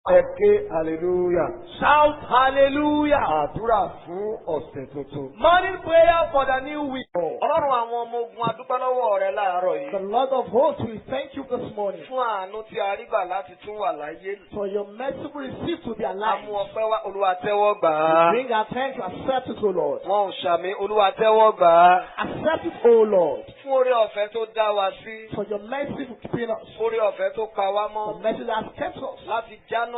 Ẹ̀kẹ́ hallelujah. Shout hallelujah. Àdúrà fún ọ̀sẹ̀ tuntun. Morning prayer for the new week. Ọlọ́run àwọn ọmọ ogun adúpẹ́ lọ́wọ́ rẹ láàárọ̀ The yìí. Lord of hosts, we thank you this morning Fún àánú tí a rí gbà láti tún wà láyé. for your merciful receipt to be A alive. mú ọpẹ́ wá Olúwa tẹ́wọ́ gbà á. Bring our thanks, accept it, O Lord. Wọn ò ṣàmì Olúwa tẹ́wọ́ gbà á. Accept it, O Lord, Fún oore ọ̀fẹ́ tó dá wa sí. for your mercy for keeping us. Oore ọ̀fẹ́ tó pa wá The mọ́. mercy that has kept us Láti January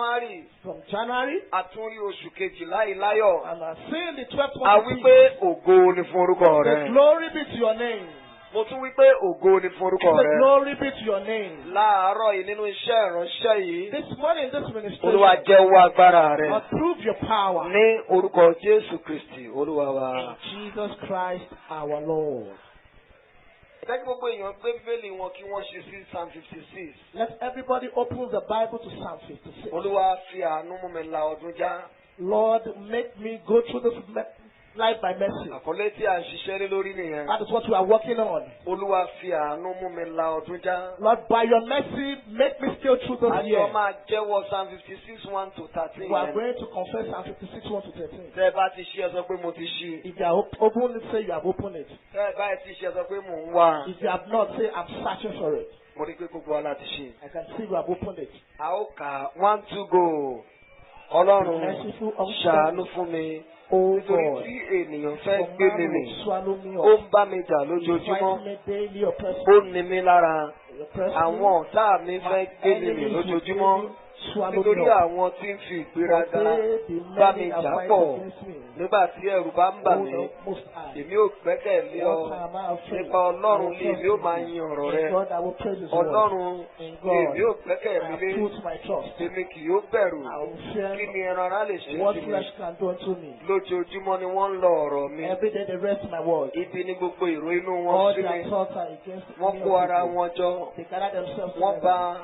from January àtúnrí oṣù kejìlá yìí láyọ̀. and are seeing the 12th A month. wí pé ògo ni fún orúkọ The rẹ. glory be to your name. Mo tún wí pé ògo ni fún orúkọ The rẹ. glory be to your name. Láàárọ̀ yìí nínú iṣẹ́ ìránṣẹ́ yìí. This morning, this Olúwa ministration, jẹ́wọ́ agbára rẹ. Lord, prove your power. Ní orúkọ Jésù Kristì Olúwa wa. In Jesus Christ our Lord. Jẹ́ kí gbogbo èèyàn gbé bíbélì wọn kí wọ́n ṣe sí Psalm 56. Let everybody open the Bible to Psalm 56. Olúwa fi àánú mú mi la ọdún já. Lord, make me go through this life by mercy. Àkọlé tí a ń ṣiṣẹ́ lé lórí nìyẹn. That is what we are working on. Olúwa fi àánú mú mi la ọdún já. Lord, by your mercy, make me scale through this Àjọ year. máa jẹ́wọ́ Psalm 56 1 to 13 We are yẹn. going to confess Psalm 56, 1 to 13. Tẹ́ ẹ bá ti ṣí ẹ sọ pé mo ti ṣí. If you are open it, say you have opened it. Tẹ́ ẹ bá ti ṣí ẹ sọ pé mò ń wá. If you have not, say I'm searching for it. Mo rí i pé gbogbo wa láti ṣí. I can see you have opened it. A ó kà 1 2 go. Ọlọ́run Merciful of ṣàánú fún mi. Oh Nítorí God, tí ènìyàn fẹ́ for gbé man mi mì. will swallow me Ó up. ń bá mi jà He lójoojúmọ́. fights me daily, oppress Ó me. ní mi lára. Oppress me. Àwọn ọ̀tá mi fẹ́ gbé mi mì lójoojúmọ́. Nítorí àwọn tí ń fi ìgbéraga bá mi jà pọ̀. Nígbà tí ẹ̀rù bá ń bà mí, èmi ò gbẹ́kẹ̀lé ọ. Nípa Ọlọ́run ni èmi ò máa yin ọ̀rọ̀ rẹ. Ọlọ́run ni èmi ò gbẹ́kẹ̀lé lé. Èmi kì yóò bẹ̀rù. Kí ni ẹran ara lè ṣe What sí mi? flesh can do unto me? Lójoojúmọ́ ni wọ́n ń lọ ọ̀rọ̀ mi. Every day they rest my word. Ibi ni gbogbo ìró inú All wọn sí their mi. thoughts are against me. Wọ́n kó ara wọn jọ. They gather themselves Wọ́n together.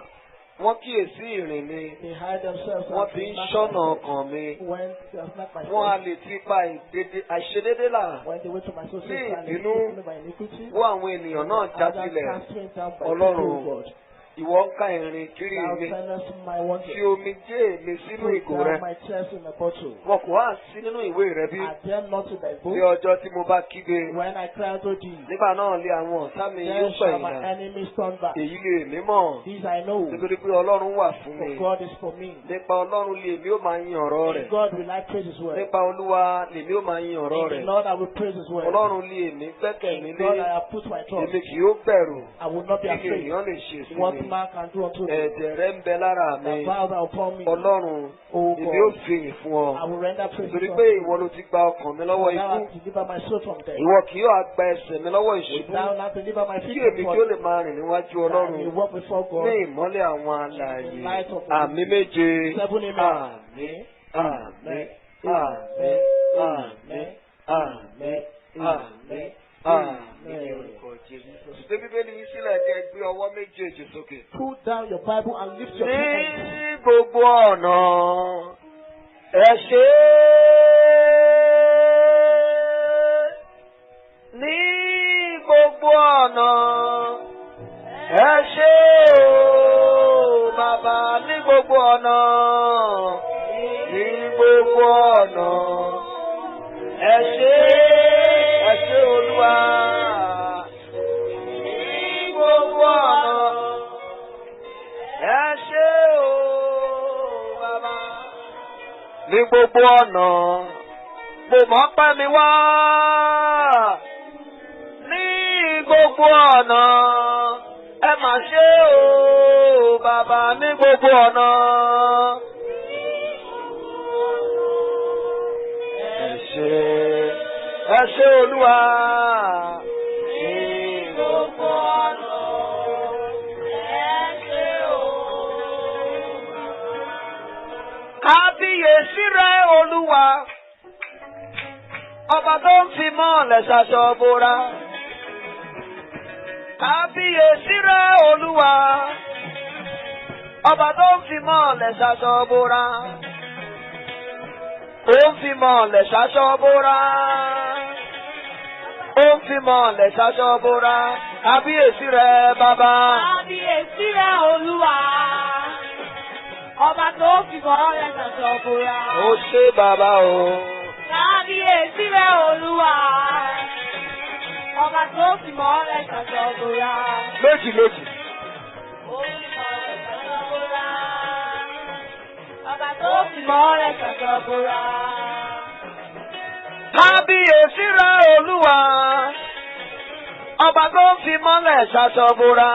wọ́n kíyèsí ìrìn mi. They hide themselves. Wọ́n fi ń ṣọ́nà ọkàn mi. When they have not my Wọ́n á faith. lè ti pa àìṣedédé là. When they wait to my soul, Ní say, ìbínú, me by iniquity. Wọ́n àwọn ènìyàn náà já Others sílẹ̀. cast me down by Ọlọ́run, people, God. ìwọ ń ka ìrìn kiri Thou mi. sendest my wonder. Fi omijé mi sínú Put ìgò down rẹ. my tears in a bottle. Wọn kò wá sí nínú ìwé rẹ bí. I dare not to thy Ní book. ọjọ́ tí mo bá kígbe. When I cry to thee, Nígbà náà lé àwọn ọ̀tá mi yóò then shall my pẹ̀yìndà. enemies turn back. Èyí lè mí mọ̀. These I know, Nítorí pé Ọlọ́run wà fún for mi. God is for me. Nípa Ọlọ́run lè mí ó máa yin ọ̀rọ̀ In rẹ̀. God will I praise his word. Nípa Olúwa lè mí ó máa yin ọ̀rọ̀ In the rẹ̀. Lord I will praise his word. Ọlọ́run lè mí gbẹ́kẹ̀mí In God I lé. have put my trust. Èmi kì yóò bẹ̀rù. I will not be Kí ni afraid. ènìyàn lè ṣe sí What mi? man can do unto me. Ẹ̀jẹ̀ rẹ̀ ń bẹ lára mi. The vows are upon me. Ọlọ́run, O èmi ó God, fi ìyìn fún I ọ. will render praise Nítorí unto pé you. ìwọ ló ti gba ọkàn mi lọ́wọ́ For thou ikú. hast delivered my soul from death. Ìwọ kì yóò gba ẹsẹ̀ mi lọ́wọ́ ìṣubú. Thou hast delivered my Kí feet èmi from kí ó fall. lè máa rìn níwájú I will Ọlọ́run. walk before God. Ní ìmọ́lẹ̀ àwọn alààyè. Àmì méje. Seven amen. Àmín. Àmín. Àmín. Àmín. Àmín. Àmín. Àmín. Ṣé Bíbélì yìí sílẹ̀ kẹ́ gbé ọwọ́ méjèèjì sókè? Put down your Bible and lift your hands. Ní gbogbo ọ̀nà ẹ ṣé. Ní gbogbo ọ̀nà ẹ ṣé o bàbá, ní gbogbo ọ̀nà, ní gbogbo ọ̀nà ẹ ṣé Olúwa. Ní gbogbo ọ̀nà ẹ ṣé o bàbá. Ní gbogbo ọ̀nà mo mọ̀ pé mi wá. Ní gbogbo ọ̀nà ẹ mà ṣé o bàbá, ní gbogbo ọ̀nà. Ẹ ṣé Olúwa. Ní gbogbo ọ̀nà ẹ ṣé o. Kábíyèsí rẹ Olúwa, ọba tó ń fi mọ́lẹ̀ ṣaṣọ bora. Kábíyèsí rẹ Olúwa, ọba tó ń fi mọ́lẹ̀ ṣaṣọ bora. Ó ń fi mọ́lẹ̀ ṣaṣọ bora. Ó ń fi mọ́lẹ̀ ṣaṣọ bora. Kábíyèsí rẹ bàbá. Kábíyèsí rẹ Olúwa, Ọba tó fi mọ́lẹ̀ ṣaṣọ bora. Ó ṣé bàbá o. Kábíyèsí rẹ̀ Olúwa. Ọba tó fi mọ́lẹ̀ ṣaṣọ bora. Méjì méjì. Ó fi mọ́lẹ̀ ṣaṣọ bora. Ọba tó fi mọ́lẹ̀ ṣaṣọ bora. Kábíyèsí rẹ̀ Olúwa. Ọba tó fi mọ́lẹ̀ ṣaṣọ bora.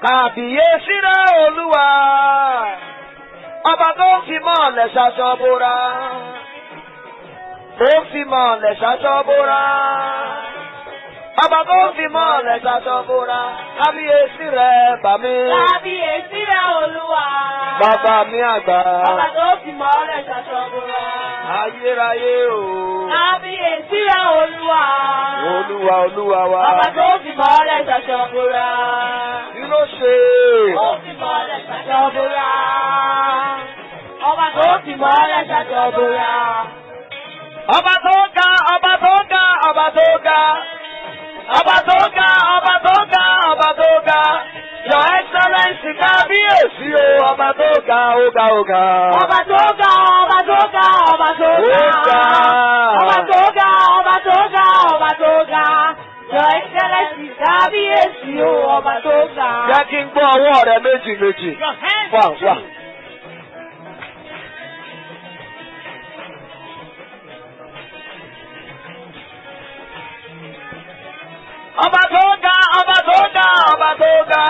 Kábíyèsí rẹ̀ Olúwa. Ọba tó fi mọ́lẹ̀ ṣaṣọ bora. Ó fi mọ́lẹ̀ ṣaṣọ bora. Ọba tó fi mọ́lẹ̀ ṣaṣọ bora. Kábíyèsí rẹ̀ bà mí. Kábíyèsí rẹ̀ Olúwa. Bàbá mi àgbà. Ọba tó fi mọ́lẹ̀ ṣaṣọ bora. Ayérayé o. Kábíyèsí rẹ̀ Olúwa. Olúwa Olúwa wa. Ọba tó fi mọ́lẹ̀ ṣaṣọ bora. Kí ló ṣe? Ó fi mọ́lẹ̀ ṣaṣọ bora. Ọba tó fi mọ́lẹ̀ ṣaṣọ bora. Ọba tó ga, ọba tó ga, ọba tó ga. Ọba tó ga, ọba tó ga, ọba tó ga. Your Excellency kábíyèsí o, ọba tó ga, ó ga, ó ga. Ọba tó ga, ọba tó ga, ọba tó ga. Ó ga. Ọba tó ga, ọba tó ga, ọba tó ga. Your Excellency kábíyèsí o, ọba tó ga. Jẹ́ kí n gbọ́ ọwọ́ rẹ méjì méjì. Wà wà. Ọba tó ga, ọba tó ga, ọba tó ga.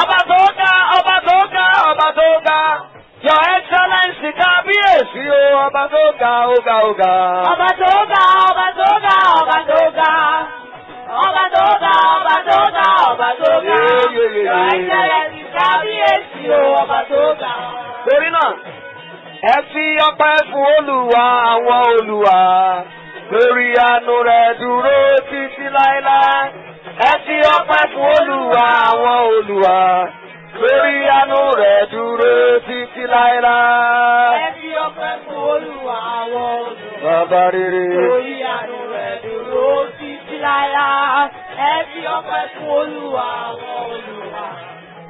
Ọba tó ga, ọba tó ga, ọba tó ga. Your Excellency kábíyèsí o, ọba tó ga, ó ga, ó ga. Ọba tó ga, ọba tó ga, ọba tó ga. Ọba tó ga, ọba tó ga, ọba tó ga. Your Excellency kábíyèsí o, ọba tó ga. Torí náà, ẹ fi ọpẹ́ fún Olúwa àwọn olúwa. Lórí àánú rẹ̀ dúró títí láéláé. Ẹ fi ọpẹ́ fún Olúwa àwọn olúwa. Lórí àánú rẹ̀ dúró títí láéláé. Ẹ fi ọpẹ́ fún Olúwa àwọn olùwà. Bàbá rere. Lórí àánú rẹ̀ dúró títí láéláé. Ẹ fi ọpẹ́ fún Olúwa àwọn olùwà.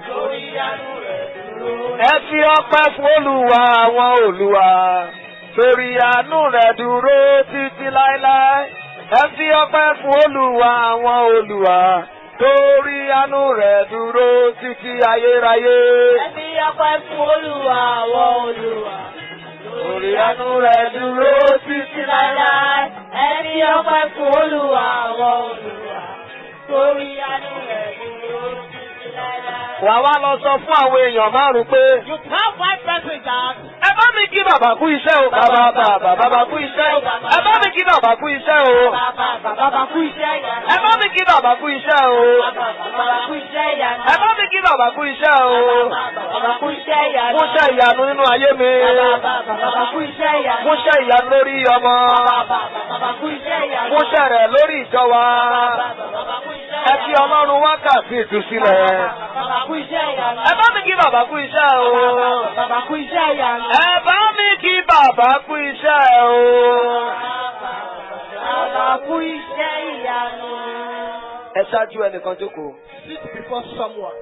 Lórí àánú rẹ̀ dúró. Ẹ fi ọpẹ́ fún Olúwa àwọn olúwa. Lórí àánú rẹ̀ dúró títí láéláé. Ẹ fi ọpẹ́ fún Olúwa àwọn olúwa. Torí àánú rẹ̀ dúró títí ayérayé. Ẹ fi ọpẹ́ fún Olúwa àwọn olùwà. Torí àánú rẹ̀ dúró títí láéláé. Ẹ fi ọpẹ́ fún Olúwa àwọn olùwà. Torí àánú rẹ̀ dúró títí láéláé. Wà wá lọ sọ fún àwọn èèyàn márùn-ún pé. You tell five persons that. Ẹ bá mi kí bàbá kú iṣẹ́ o. Bàbá kú iṣẹ́ o. Ẹ bá mi kí bàbá kú iṣẹ́ o. Bàbá kú iṣẹ́ ìyanu. Ẹ bá mi kí bàbá kú iṣẹ́ o. Bàbá kú iṣẹ́ ìyanu. Ẹ bá mi kí bàbá kú iṣẹ́ o. Bàbá kú iṣẹ́ ìyanu. Múṣẹ́ ìyanu nínú ayé mi. Bàbá kú iṣẹ́ ìyanu. Múṣẹ́ ìyanu lórí ọmọ. Bàbá kú iṣẹ́ ìyanu. Múṣẹ́ rẹ̀ lórí ìjọ wa. Bàbá kú iṣẹ́ Ẹ fi Ọlọ́run wákàtí ìtúsílẹ̀. Bàbá kú iṣẹ́ ìyanu. Ẹ bá mi kí bàbá kú iṣẹ́ o. Bàbá kú iṣẹ́ ìyanu. Ẹ bá mi kí bàbá kú iṣẹ́ o. Bàbá kú iṣẹ́ ìyanu. Ẹ ṣáájú ẹnìkan jókòó. Sit before someone.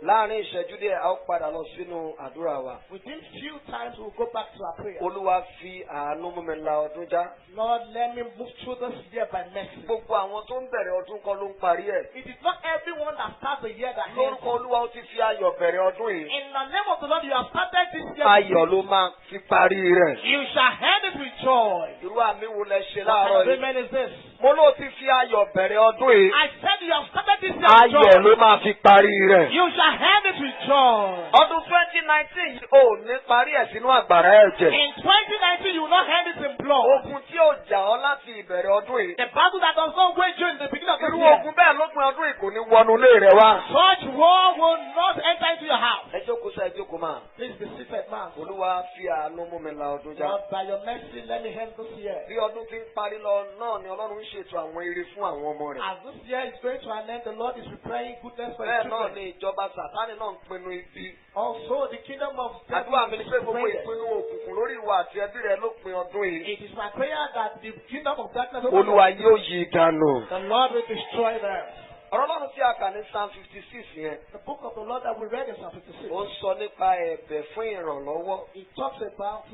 Láàárín ìṣẹ́jú díẹ̀, a ó padà lọ sínú àdúrà wa. Within few times we'll go back to our prayer. Olúwa fi àánú mú mi la ọdún já. Lord, let me move through this year by mercy. Gbogbo àwọn tó ń bẹ̀rẹ̀ ọdún kan ló ń parí ẹ̀. It is not everyone that starts the year that ends. Lórúkọ Olúwa ó ti fi ayọ̀ bẹ̀rẹ̀ ọdún yìí. In the name of the Lord, you have started this year. Ayọ̀ ló máa fi parí rẹ̀. You shall end it with joy. Irú àmì wo lẹ ṣe What láàárọ̀ kind of yìí? amen is this? Mo ló ti fi ayọ̀ bẹ̀rẹ̀ ọdún yìí. I said you have started this year with Ayọ̀ joy. ló máa fi parí rẹ̀. You shall end it with joy. Ọdún 2019 yìí ò ní parí ẹ̀ sínú àgbàrá ẹ̀jẹ̀. In 2019, you will not end it in blood. Ogun tí ò jà ọ́ láti ìbẹ̀rẹ̀ ọdún yìí. The battle that does not wage you in the beginning of this Irú year. ogun bẹ́ẹ̀ lópin ọdún yìí kò ní wọnú ilé rẹ̀ wá. Such war will not enter into your house. Ẹ jókòó sá, ẹ jókòó máa. Please be seated, man. Olúwa fi àánú mú mi la ọdún já. Lord, by your mercy, let me end this year. Bí ọdún ti ń parí lọ náà ni Ọlọ́run ń ṣètò àwọn ire fún àwọn ọmọ rẹ̀. As this year is going to an end, the Lord is preparing goodness for His Bẹ́ẹ̀ náà children. ni ìjọba Sàtánì náà ń pinnu ibi. Also, the kingdom of Àdúrà mi ni pé gbogbo Satan is ìpinnu òkùnkùn lórí ìwà àti ẹbí rẹ̀ lópin ọdún yìí. It is my prayer that the kingdom of darkness Olúwa yóò yí i dànù. the Lord will destroy them. Ọ̀rọ̀ Ọlọ́run tí a kà ní Psalm 56 yẹn. The book of the Lord that we read in Psalm 56. Ó ń sọ nípa ẹ̀bẹ̀ fún ìrànlọ́wọ́. It talks about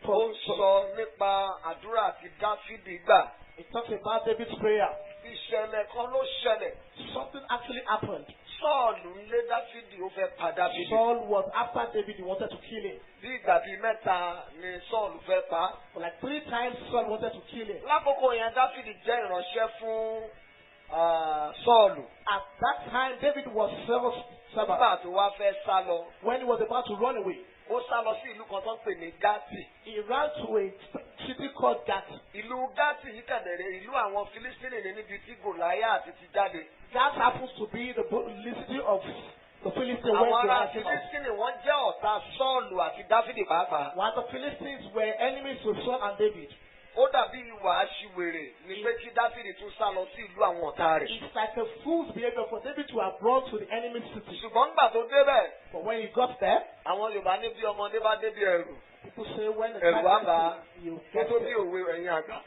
Ó ń sọ nípa àdúrà tí Dáfídì gbà. It talks about David's prayer. Ìṣẹ̀lẹ̀ kan ló ṣẹlẹ̀. Something actually happened. Sọ́ọ̀lù ń lé Dáfídì ó fẹ́ pa Dáfídì. Saul was after David. He wanted to kill him. Bí ìgbà bíi mẹ́ta ni Sọ́ọ̀lù fẹ́ pa. For like 3 times Saul wanted to kill him. Lákòókò yẹn Dáfídì jẹ́ ìránṣẹ́ fún Sọ́ọ̀lù. At that time, David was Saul's servant. Nígbà tó wá fẹ́ sá lọ, When he was about to run away, ó sá lọ sí ìlú kan tó ń pè ní Gátì. he ran to a city called Gath. Ìlú Gátì yìí kẹ̀dẹ̀rẹ̀ ìlú àwọn Fílístínì ní níbi tí Gòláyátì ti jáde. Gath happens to be the city of the Philistines where Àwọn ará Goliath came from. Fílístínì wọ́n jẹ́ ọ̀tá Sọ́ọ̀lù àti Dáfídì pàápàá. While the Philistines were enemies with Saul and David. Ó dàbí ìwà aṣiwèrè ní pé kí Dáfídì tún sá lọ sí ìlú àwọn ọ̀tá rẹ̀. It's like a fool's behavior for David to have run to the enemy's city. Ṣùgbọ́n nígbà tó débẹ̀, But when he got there, àwọn Yorùbá ní bí ọmọdé bá débi ẹ̀rù. people say when the Ẹ̀rù á bà á. time you Kó get tó bí there. òwe ẹ̀yìn àgbà.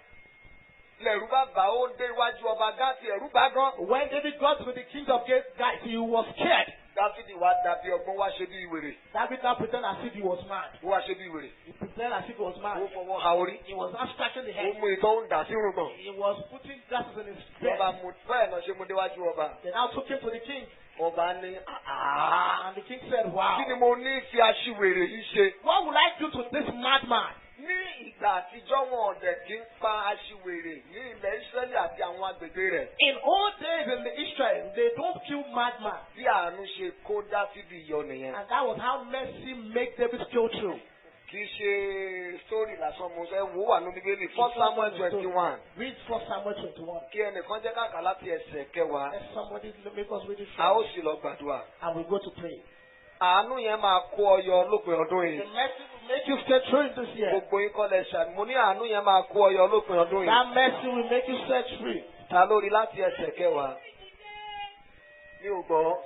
Lẹ̀rù bá bà ó dé iwájú ọba Gátì, ẹ̀rù bá gan. When David got to the king of Gath, he was scared. Dáfídì wá dàbí ọgbọ́n wá ṣe bí ìwèrè. David now pretended as if he was mad. Ó wá ṣe bí ìwèrè. He pretended as if he was Ó mad. fọwọ́ ha orí. He was not scratching the Ó head. mú ìtọ́ ń dà sí rùgbọ̀n. He was putting glasses in his Ọba beard. mú bẹ́ẹ̀ lọ ṣe mú déwájú ọba. They now took him to the king. Ọba ní àá. And the king said, wow, Kí ni mo ní fi aṣiwèrè yìí ṣe? what would I do to this madman? Ní ìgbà àtijọ́ wọn ọ̀dẹ̀ kì í pa aṣiwèrè ní ilẹ̀ Ísírẹ́lì àti àwọn agbègbè rẹ̀. In old days in the Israel, they don't kill madman. Bí àánú ṣe kó Dáfídì yọ nìyẹn. And that was how mercy made David go through. Kì í ṣe sórí lásán mo fẹ́ wò wà ní Bíbélì 1 Samuel 21. Read 1 Samuel 21. Kí ẹnìkan jẹ́ káàkà láti ẹsẹ̀ kẹwàá. Let somebody make us read it A ó from. sì lọ gbàdúrà. And we go to pray. Àánú yẹn máa kó ọyọ lópin ọdún The yìí. mercy will make you stay true in this year. Gbogbo yín kọ́ lẹ ṣàmì. Mo ní àánú yẹn máa kó ọyọ lópin ọdún yìí. That mercy will make you set free. Ta lórí láti ẹsẹ̀ kẹwàá? Mi ò gbọ́.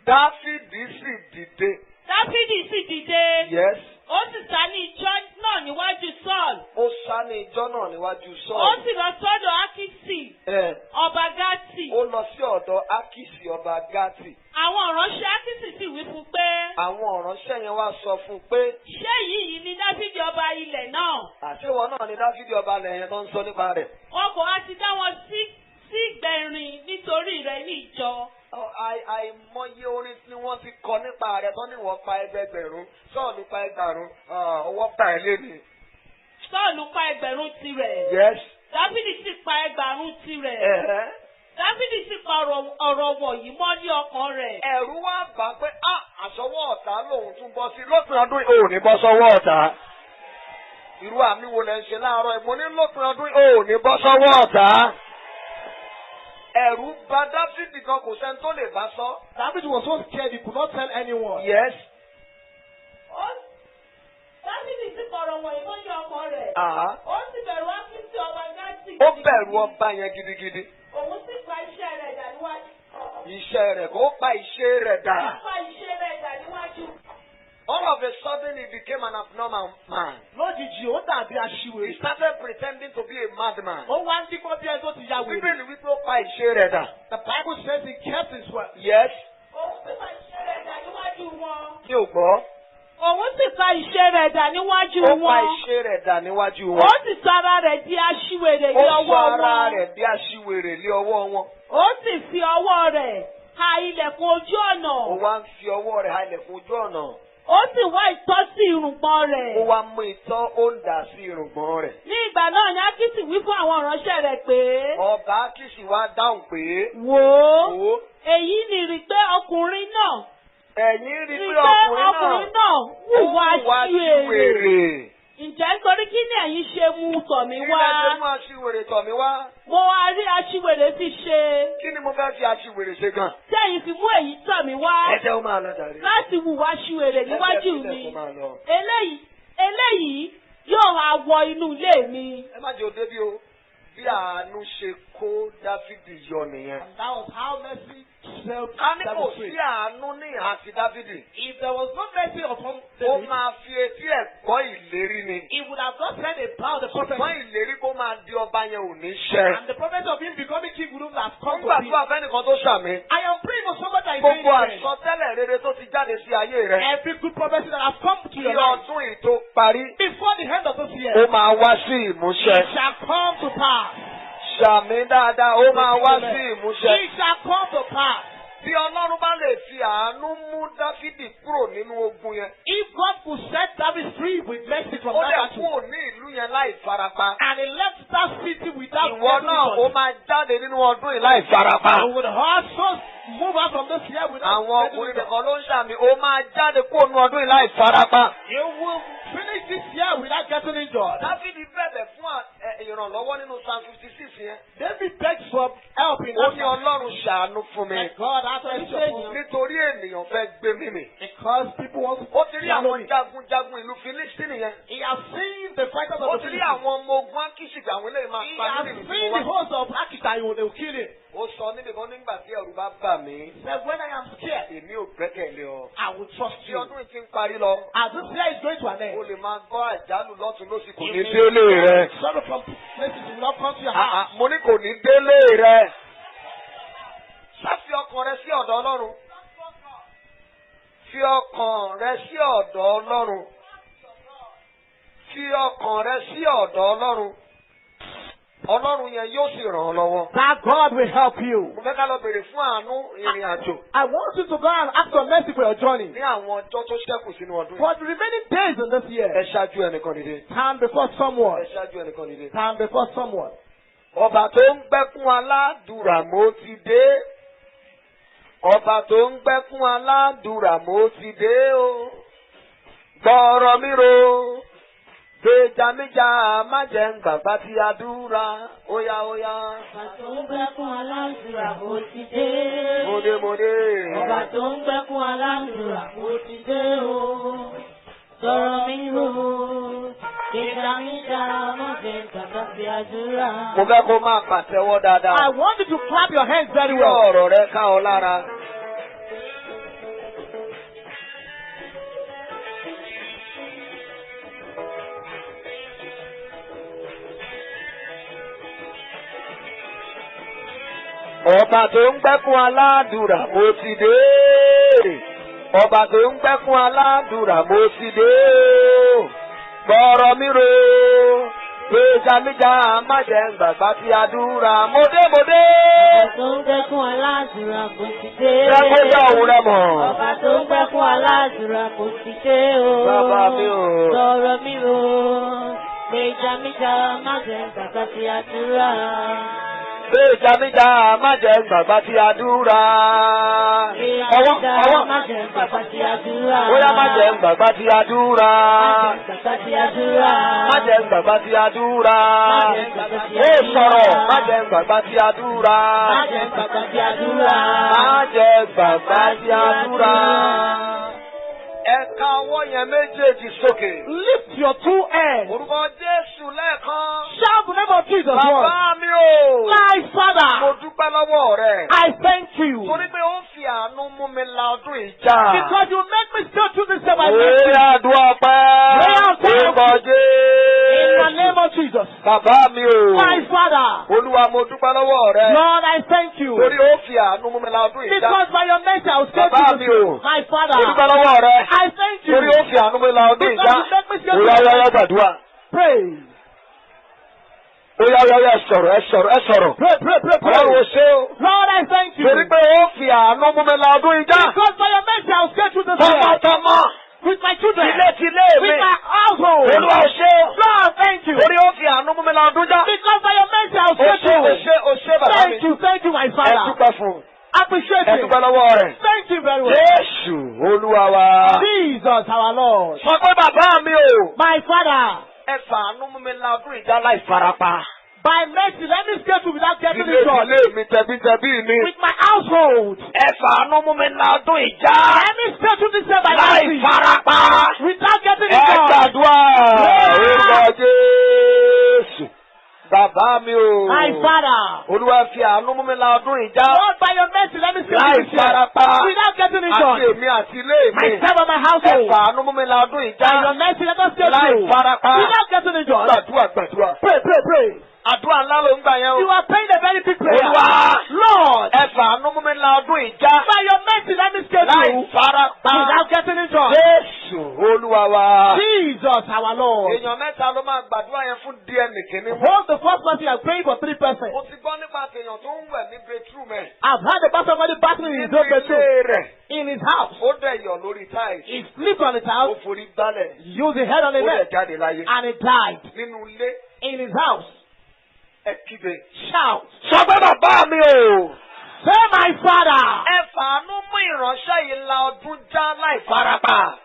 Dáfídì sì dìde. Dáfídì sì dìde. Yes. Ó sì sá ní ijọ́ náà níwájú Saul. Ó sá ní ijọ́ náà níwájú Ó Sọ́ọ̀lù. sì lọ sọ́dọ̀ Ákísì, ọba Gátì. Ó lọ sí ọ̀dọ̀ Ákísì ọba Gátì. Àwọn ìránṣẹ́ Ákísì sì wí fún un pé, Àwọn ìránṣẹ́ yẹn wá sọ fún un pé ṣé yìí ni Dáfídì ọba ilẹ̀ náà? àṣewọ náà ni Dáfídì ọba lẹ́yìn tó ń sọ nípa rẹ̀. Wọn kò wá ti dá wọn sí ìgbẹ̀rin nítorí rẹ̀ ní ìjọ. Àìmọye orin tí wọ́n ti kọ nípa rẹ̀ tó ní wọ́n pa ẹgbẹgbẹ̀rún Sọ́ọ̀lù pa ẹgbàrún ọwọ́ pa ẹ̀ léni. Sọ́ọ̀lù pa ẹgbẹ̀rún tirẹ̀. Yes. Dáfídì sì pa ẹgbàrún tirẹ̀. Ẹ̀hẹ́. Dáfídì sì pa ọ̀rọ̀ wọ̀nyí mọ́ ní ọkàn rẹ̀. Ẹ̀rù wá bà pé àsọwọ́ ọ̀tá lòun tún bọ́ sí lópin ọdún yìí ò ní bọ́ sọ́wọ́ ọ̀tá. Irú àmì wo lẹ ń ṣe láàárọ̀ yìí? Mo ní lópin ọdún yìí ò ní bọ́ sọ́wọ́ ọ̀tá. Ẹ̀rù bà Dáfídì kan kò sẹ́ni tó lè bá sọ. David was so scared he could not tell anyone. Yes. Dáfídì sì pa ọ̀rọ̀ wọ̀nyí mọ́ ní ọkàn rẹ̀. Àhá. Ó sì bẹ̀rù Ákísì ọba Gátì. Ó bẹ̀rù ọba yẹn gidigidi. Òun sì pa iṣẹ́ rẹ̀ dà níwájú. Iṣẹ́ rẹ̀ kò pa iṣẹ́ rẹ̀ dà. Ó pa iṣẹ́ rẹ̀ dà níwájú. All of a sudden he became an abnormal man. Lójijì ó dàbí He aṣiwèrè. started pretending to be a madman. Ó wá ń dípọ́ bí ẹni tó ti ya wèrè. Bíbélì wípé ó pa iṣẹ́ rẹ̀ dà. The Bible says he kept his word. Yes. Òun sì pa iṣẹ́ rẹ̀ dà níwájú wọn. Mi ò gbọ́. Òun sì pa iṣẹ́ rẹ̀ dà níwájú Ó pa wọn. iṣẹ́ rẹ̀ dà níwájú Ó wọn. sì sọ ara rẹ̀ di aṣiwèrè Ó ní sọ ọwọ́ ara wọn. rẹ̀ bí aṣiwèrè lé ọwọ́ wọn. Ó sì fi ọwọ́ rẹ̀ ha ilẹ̀kùn ojú Ó ọ̀nà. wá ń fi ọwọ́ rẹ̀ halẹ̀ fún ojú ọ̀nà. Ó sì wá ìtọ́sí irùngbọ̀n Ó rẹ̀. wá mú itọ́ ó ń dà sí irùngbọ̀n rẹ̀. Ní ìgbà náà ni Ákísì wí fún àwọn ìránṣẹ́ rẹ̀ pé, Ọba Ákísì wá dáhùn pé wò ó, wò ó, èyí ni rí pé ọkùnrin náà ẹ̀yin rí rí pé pé ọkùnrin ọkùnrin náà náà hùwà wá síwèrè. síwèrè. Ǹjẹ́ nítorí kí ni ẹ̀yin ṣe mú tọ̀ mí Kí wá? lẹ ṣe mú aṣiwèrè tọ̀ mí wá? Mo wá rí aṣiwèrè fi ṣe. Kí ni mo fẹ́ fi aṣiwèrè ṣe gan? Tí ẹ̀yin fi mú èyí tọ̀ mí wá Ẹ jẹ́ ó máa lọ jàre. láti hùwà síwèrè níwájú Ẹ mi. jẹ́ kó máa lọ. Eléyìí yóò máa wọ inú ilé mi. Ẹ má jẹ́ òde bí o. Bí àánú ṣe kó Dáfídì yọ nìyẹn. And that was how mercy Ká ní kò sí àánú ní àti Dáfídì. If there was no mercy upon Ó David, máa fi etí ẹ̀ gbọ́ ìlérí ni. he would have not said about the prophet. Ṣùgbọ́n ìlérí kó máa di ọba yẹn ò ní ṣẹ. And the prophet of him becoming king would have come to Nígbà be. tí wàá fẹ́ nìkan tó ṣàmì. I am praying for somebody that is Gbogbo saying àsọtẹ́lẹ̀ rere tó ti jáde sí ayé rẹ̀. every good prophecy that has come to Kí your life ọdún yìí tó parí. before the end of this year, Ó máa wá sí it ìmúṣẹ. shall come to pass. Ṣàmì dáadáa, ó máa wá sí ìmúṣẹ. It shall come to pass. Bí Ọlọ́run bá lè fi àánú mú Dáfídì kúrò nínú ogun yẹn. If God could set David free with mercy from Ó that lè battle, kúrò ní ìlú yẹn láì farapa. and he left that city without Ìwọ náà ó getting máa jáde nínú ọdún yìí láì farapa. I would also move out from this year without Àwọn getting ọkùnrin injured. nìkan ló ń ṣàmì, ó máa jáde kúrò nínú ọdún yìí láì farapa. You will finish this year without getting injured. Dáfídì bẹ̀bẹ̀ fún ìrànlọ́wọ́ nínú Psalm 56 yẹn. David begged for help in Ó that ní Ọlọ́run ṣàánú fún mi. and God answered his prayer Nítorí ènìyàn fẹ́ gbé mímì. because people want to Ó ti rí follow àwọn me. jagunjagun ìlú Fílístínì yẹn. He has seen the fighters Ó of ti the rí Philistines. àwọn ọmọ ogun Ákíṣìkì àwọn eléyìí máa He pa has nínú ìlú seen wa. the host of Akita, they will kill him. Ó sọ níbi kan nígbà tí ẹ̀rù bá bà mí. He said, when I am scared, Èmi ò gbẹ́kẹ̀lé ọ. I will trust Tí you. ọdún yìí ti ń parí lọ. As this year is going to an O end, lè máa gbọ́ àjálù lọ́tún lósì kò you ní may délé rẹ. sorrow from places will not come to your house. Mo ní kò ní délé rẹ. Ṣáfi ọkàn rẹ sí ọ̀dọ̀ Ọlọ́run. Fi ọkàn rẹ sí ọ̀dọ̀ Ọlọ́run. Fi ọkàn rẹ sí ọ̀dọ̀ Ọlọ́run. Ọlọ́run yẹn yóò sì ràn ọ́ lọ́wọ́. That God will help you. Mo fẹ́ ká lọ bèrè fún àánú ìrìn àjò I want you to go and ask for mercy for your journey. ní àwọn ọjọ́ tó ṣẹ́kù sínú ọdún yìí. For the remaining days in this Ẹ year, ṣáájú ẹnìkan dìde. stand before someone. Ẹ ṣáájú ẹnìkan dìde. Stand before someone. Ọba tó ń gbẹ́kún aládùúrà mo ti dé. Ọba tó ń gbẹ́kún aládùúrà mo ti dé o. Gbọ́rọ̀ mi ro. Gbèjàmíjà má jẹ́ ń gbàgbá tí a dúra. Óyá óyá. Ọba tó ń gbẹ́kún aláǹdùrà mo ti dé. Mòdèmòdè. Ọba tó ń gbẹ́kún aláǹdùrà mo ti dé o. Sọ̀rọ̀ mi rò. Ìgbà mi dára má jẹ́ gbàgbá sí àdúrà. Mo fẹ́ kó máa pàtẹ́wọ́ dáadáa. I want you to clap your hands very Kí well. ọ̀rọ̀ rẹ ká ọ lára. Ọba tó ń gbẹ́kún aládùúrà mo ti dé. Ọba tó ń gbẹ́kún aládùúrà mo ti dé. Gbọ́rọ̀ mi ro. Gbèjàmíjà má jẹ́ ń gbàgbá tí a dúra. Mòdèmòdè. Ọba tó ń gbẹ́kún aláǹdùrà mo ti dé. Rẹ́kọ̀dá òun rẹ̀ mọ̀. Ọba tó ń gbẹ́kún aláǹdùrà mo ti dé o. Bàbá mi o. Sọ̀rọ̀ mi rò. Gbèjàmíjà má jẹ́ gbàgbá sí àdúrà. Gbèjàmíjà má jẹ́ ń gbàgbá tí a dúra. Gbèjàmíjà má jẹ́ gbàgbá sí àdúrà. Bóyá má jẹ́ ń gbàgbá tí a dúra. Gbàgbá sí àdúrà. Má jẹ́ ń gbàgbá tí a dúra. Ó sọ̀rọ̀ má jẹ́ ń gbàgbá tí a dúra. Má jẹ́ gbàgbá sí àdúrà. Má jẹ́ gbàgbá tí a dúra. Ẹ̀ka ọwọ́ yẹn méjèèjì sókè. Lift your two hands. Orúkọ Jésù lẹ́ẹ̀kan. Shout the name of Jesus once. Bàbá mi o. My Mo Father, dúpẹ́ lọ́wọ́ rẹ̀. I thank you. Torí pé ó fi àánú mú mi la ọdún ìjà. Because you make me stay through this day by Orí mercy. àdúrà pẹ́. Orúkọ In the name Jésù. of Jesus. Bàbá mi o. My Father, Olúwa mo dúpẹ́ lọ́wọ́ rẹ̀. Lord, I thank you. Torí ó fi àánú mú mi la ọdún ìjà. Because by your mercy I will stay Bàbá through mi this o. day. My Mo Father, dúpẹ́ lọ́wọ́ rẹ̀. I thank you. Torí ó fi àánú mú mi la ọdún ìjà. Because you make me stay Ó yá yá yá gbàdúrà. Praise. Ó yá yá yá sọ̀rọ̀ ẹ sọ̀rọ̀ ẹ sọ̀rọ̀. Pray, pray, pray, pray. Ọlọ́run ò ṣe o. Lord, I thank you. Torí pé ó fi àánú mú mi la ọdún ìjà. Because by your mercy I will stay through this day. Tọmọtọmọ. With my children. Tilé mi. With my household. Olúwa ò ṣe o. Lord, thank you. Torí ó fi àánú mú mi la ọdún ìjà. Because by your mercy I will Ó stay ṣe through. ó ṣe bàbá mi. Thank you, my Ẹ Father. dúpẹ́ fún un. Appreciate Ẹ it. dúpẹ́ lọ́wọ́ rẹ̀. Thank you very well. Jésù Olúwa wa. Jesus, our Lord. Sọ pé bàbá mi o. My Father, Ẹ fàánú mú mi la ọdún ìjà láì farapa. by mercy, let me stay through without getting Ilé injured. ilé mi tẹ̀bítẹ̀bí mi. With my household. Ẹ fàánú mú mi la ọdún ìjà Let me stay through this day by láì mercy. farapa. Without getting Ẹ injured. gbàdúrà. Orúkọ Jésù. Bàbá mi o. My Father, Olúwa fi àánú mú mi la ọdún ìjà Lord, by your mercy, let me stay láì through this àti ilé mi. myself and my Ẹ household. fàánú mú mi la ọdún By ìjà. your mercy, let us get Láì through. farapa. Without getting injured. Gbàdúrà. Pray, pray, pray. Àdúrà ńlá ló ń gbà yẹn You o. are praying a very big prayer. Olúwa. Lord, Ẹ fàánú mú mi la ọdún ìjà. by your mercy, let me get Láì through. farapa. Without getting injured. Jésù Olúwa wa. Jesus, our Lord. Èèyàn mẹ́ta ló máa gbàdúrà yẹn fún díẹ̀ nìkíní. Hold the first person you are praying for 3 persons. Mo ti gbọ́ nípa èèyàn tó ń wẹ̀ ní bedroom ẹ̀. I've heard about somebody battling in his Nínú own bedroom. ilé rẹ̀. In his house. Ó dẹ̀ yọ̀ lórí táìsì. He slept on his Ó house, forí gbálẹ̀. used his head on Ó his dẹ̀ neck, jáde láyé. and he died. Nínú ilé In his house. ẹ kígbe. Shout. Sọ pé bàbá mi o. Say, my father, Ẹ fàánú mú ìránṣẹ́ yìí la ọdún já láì farapa.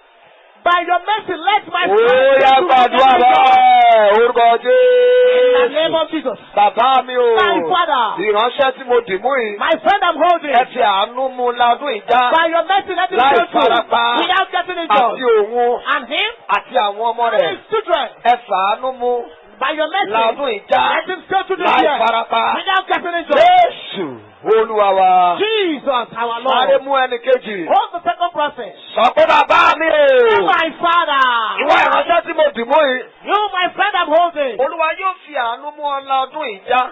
by your mercy, let my Ó friend yá get to gbàdúrà the bẹ́ẹ̀. Orúkọ in the name Jésù. of Jesus. Bàbá mi o. My father, Ìránṣẹ́ tí mo dì mú yìí. my friend I'm holding, Ẹ fi àánú mú la ọdún ìjà. by your mercy, let him Láì go through farapa. without getting Àti injured. òun. And him Àti àwọn ọmọ and rẹ̀. his children, Ẹ fàánú mú by your la mercy, ọdún ìjà. let him go through this Láì year farapa. without getting injured. Jésù Olúwa wa. Jesus, our Sáré Lord. mú ẹnì kejì. Hold the second person. Sọ pé bàbá mi Say, o. my father, Ìwọ ìránṣẹ́ tí mo dì mú yìí. you, my friend I'm holding, Olúwa yóò fi àánú mú ọ la ọdún ìjà.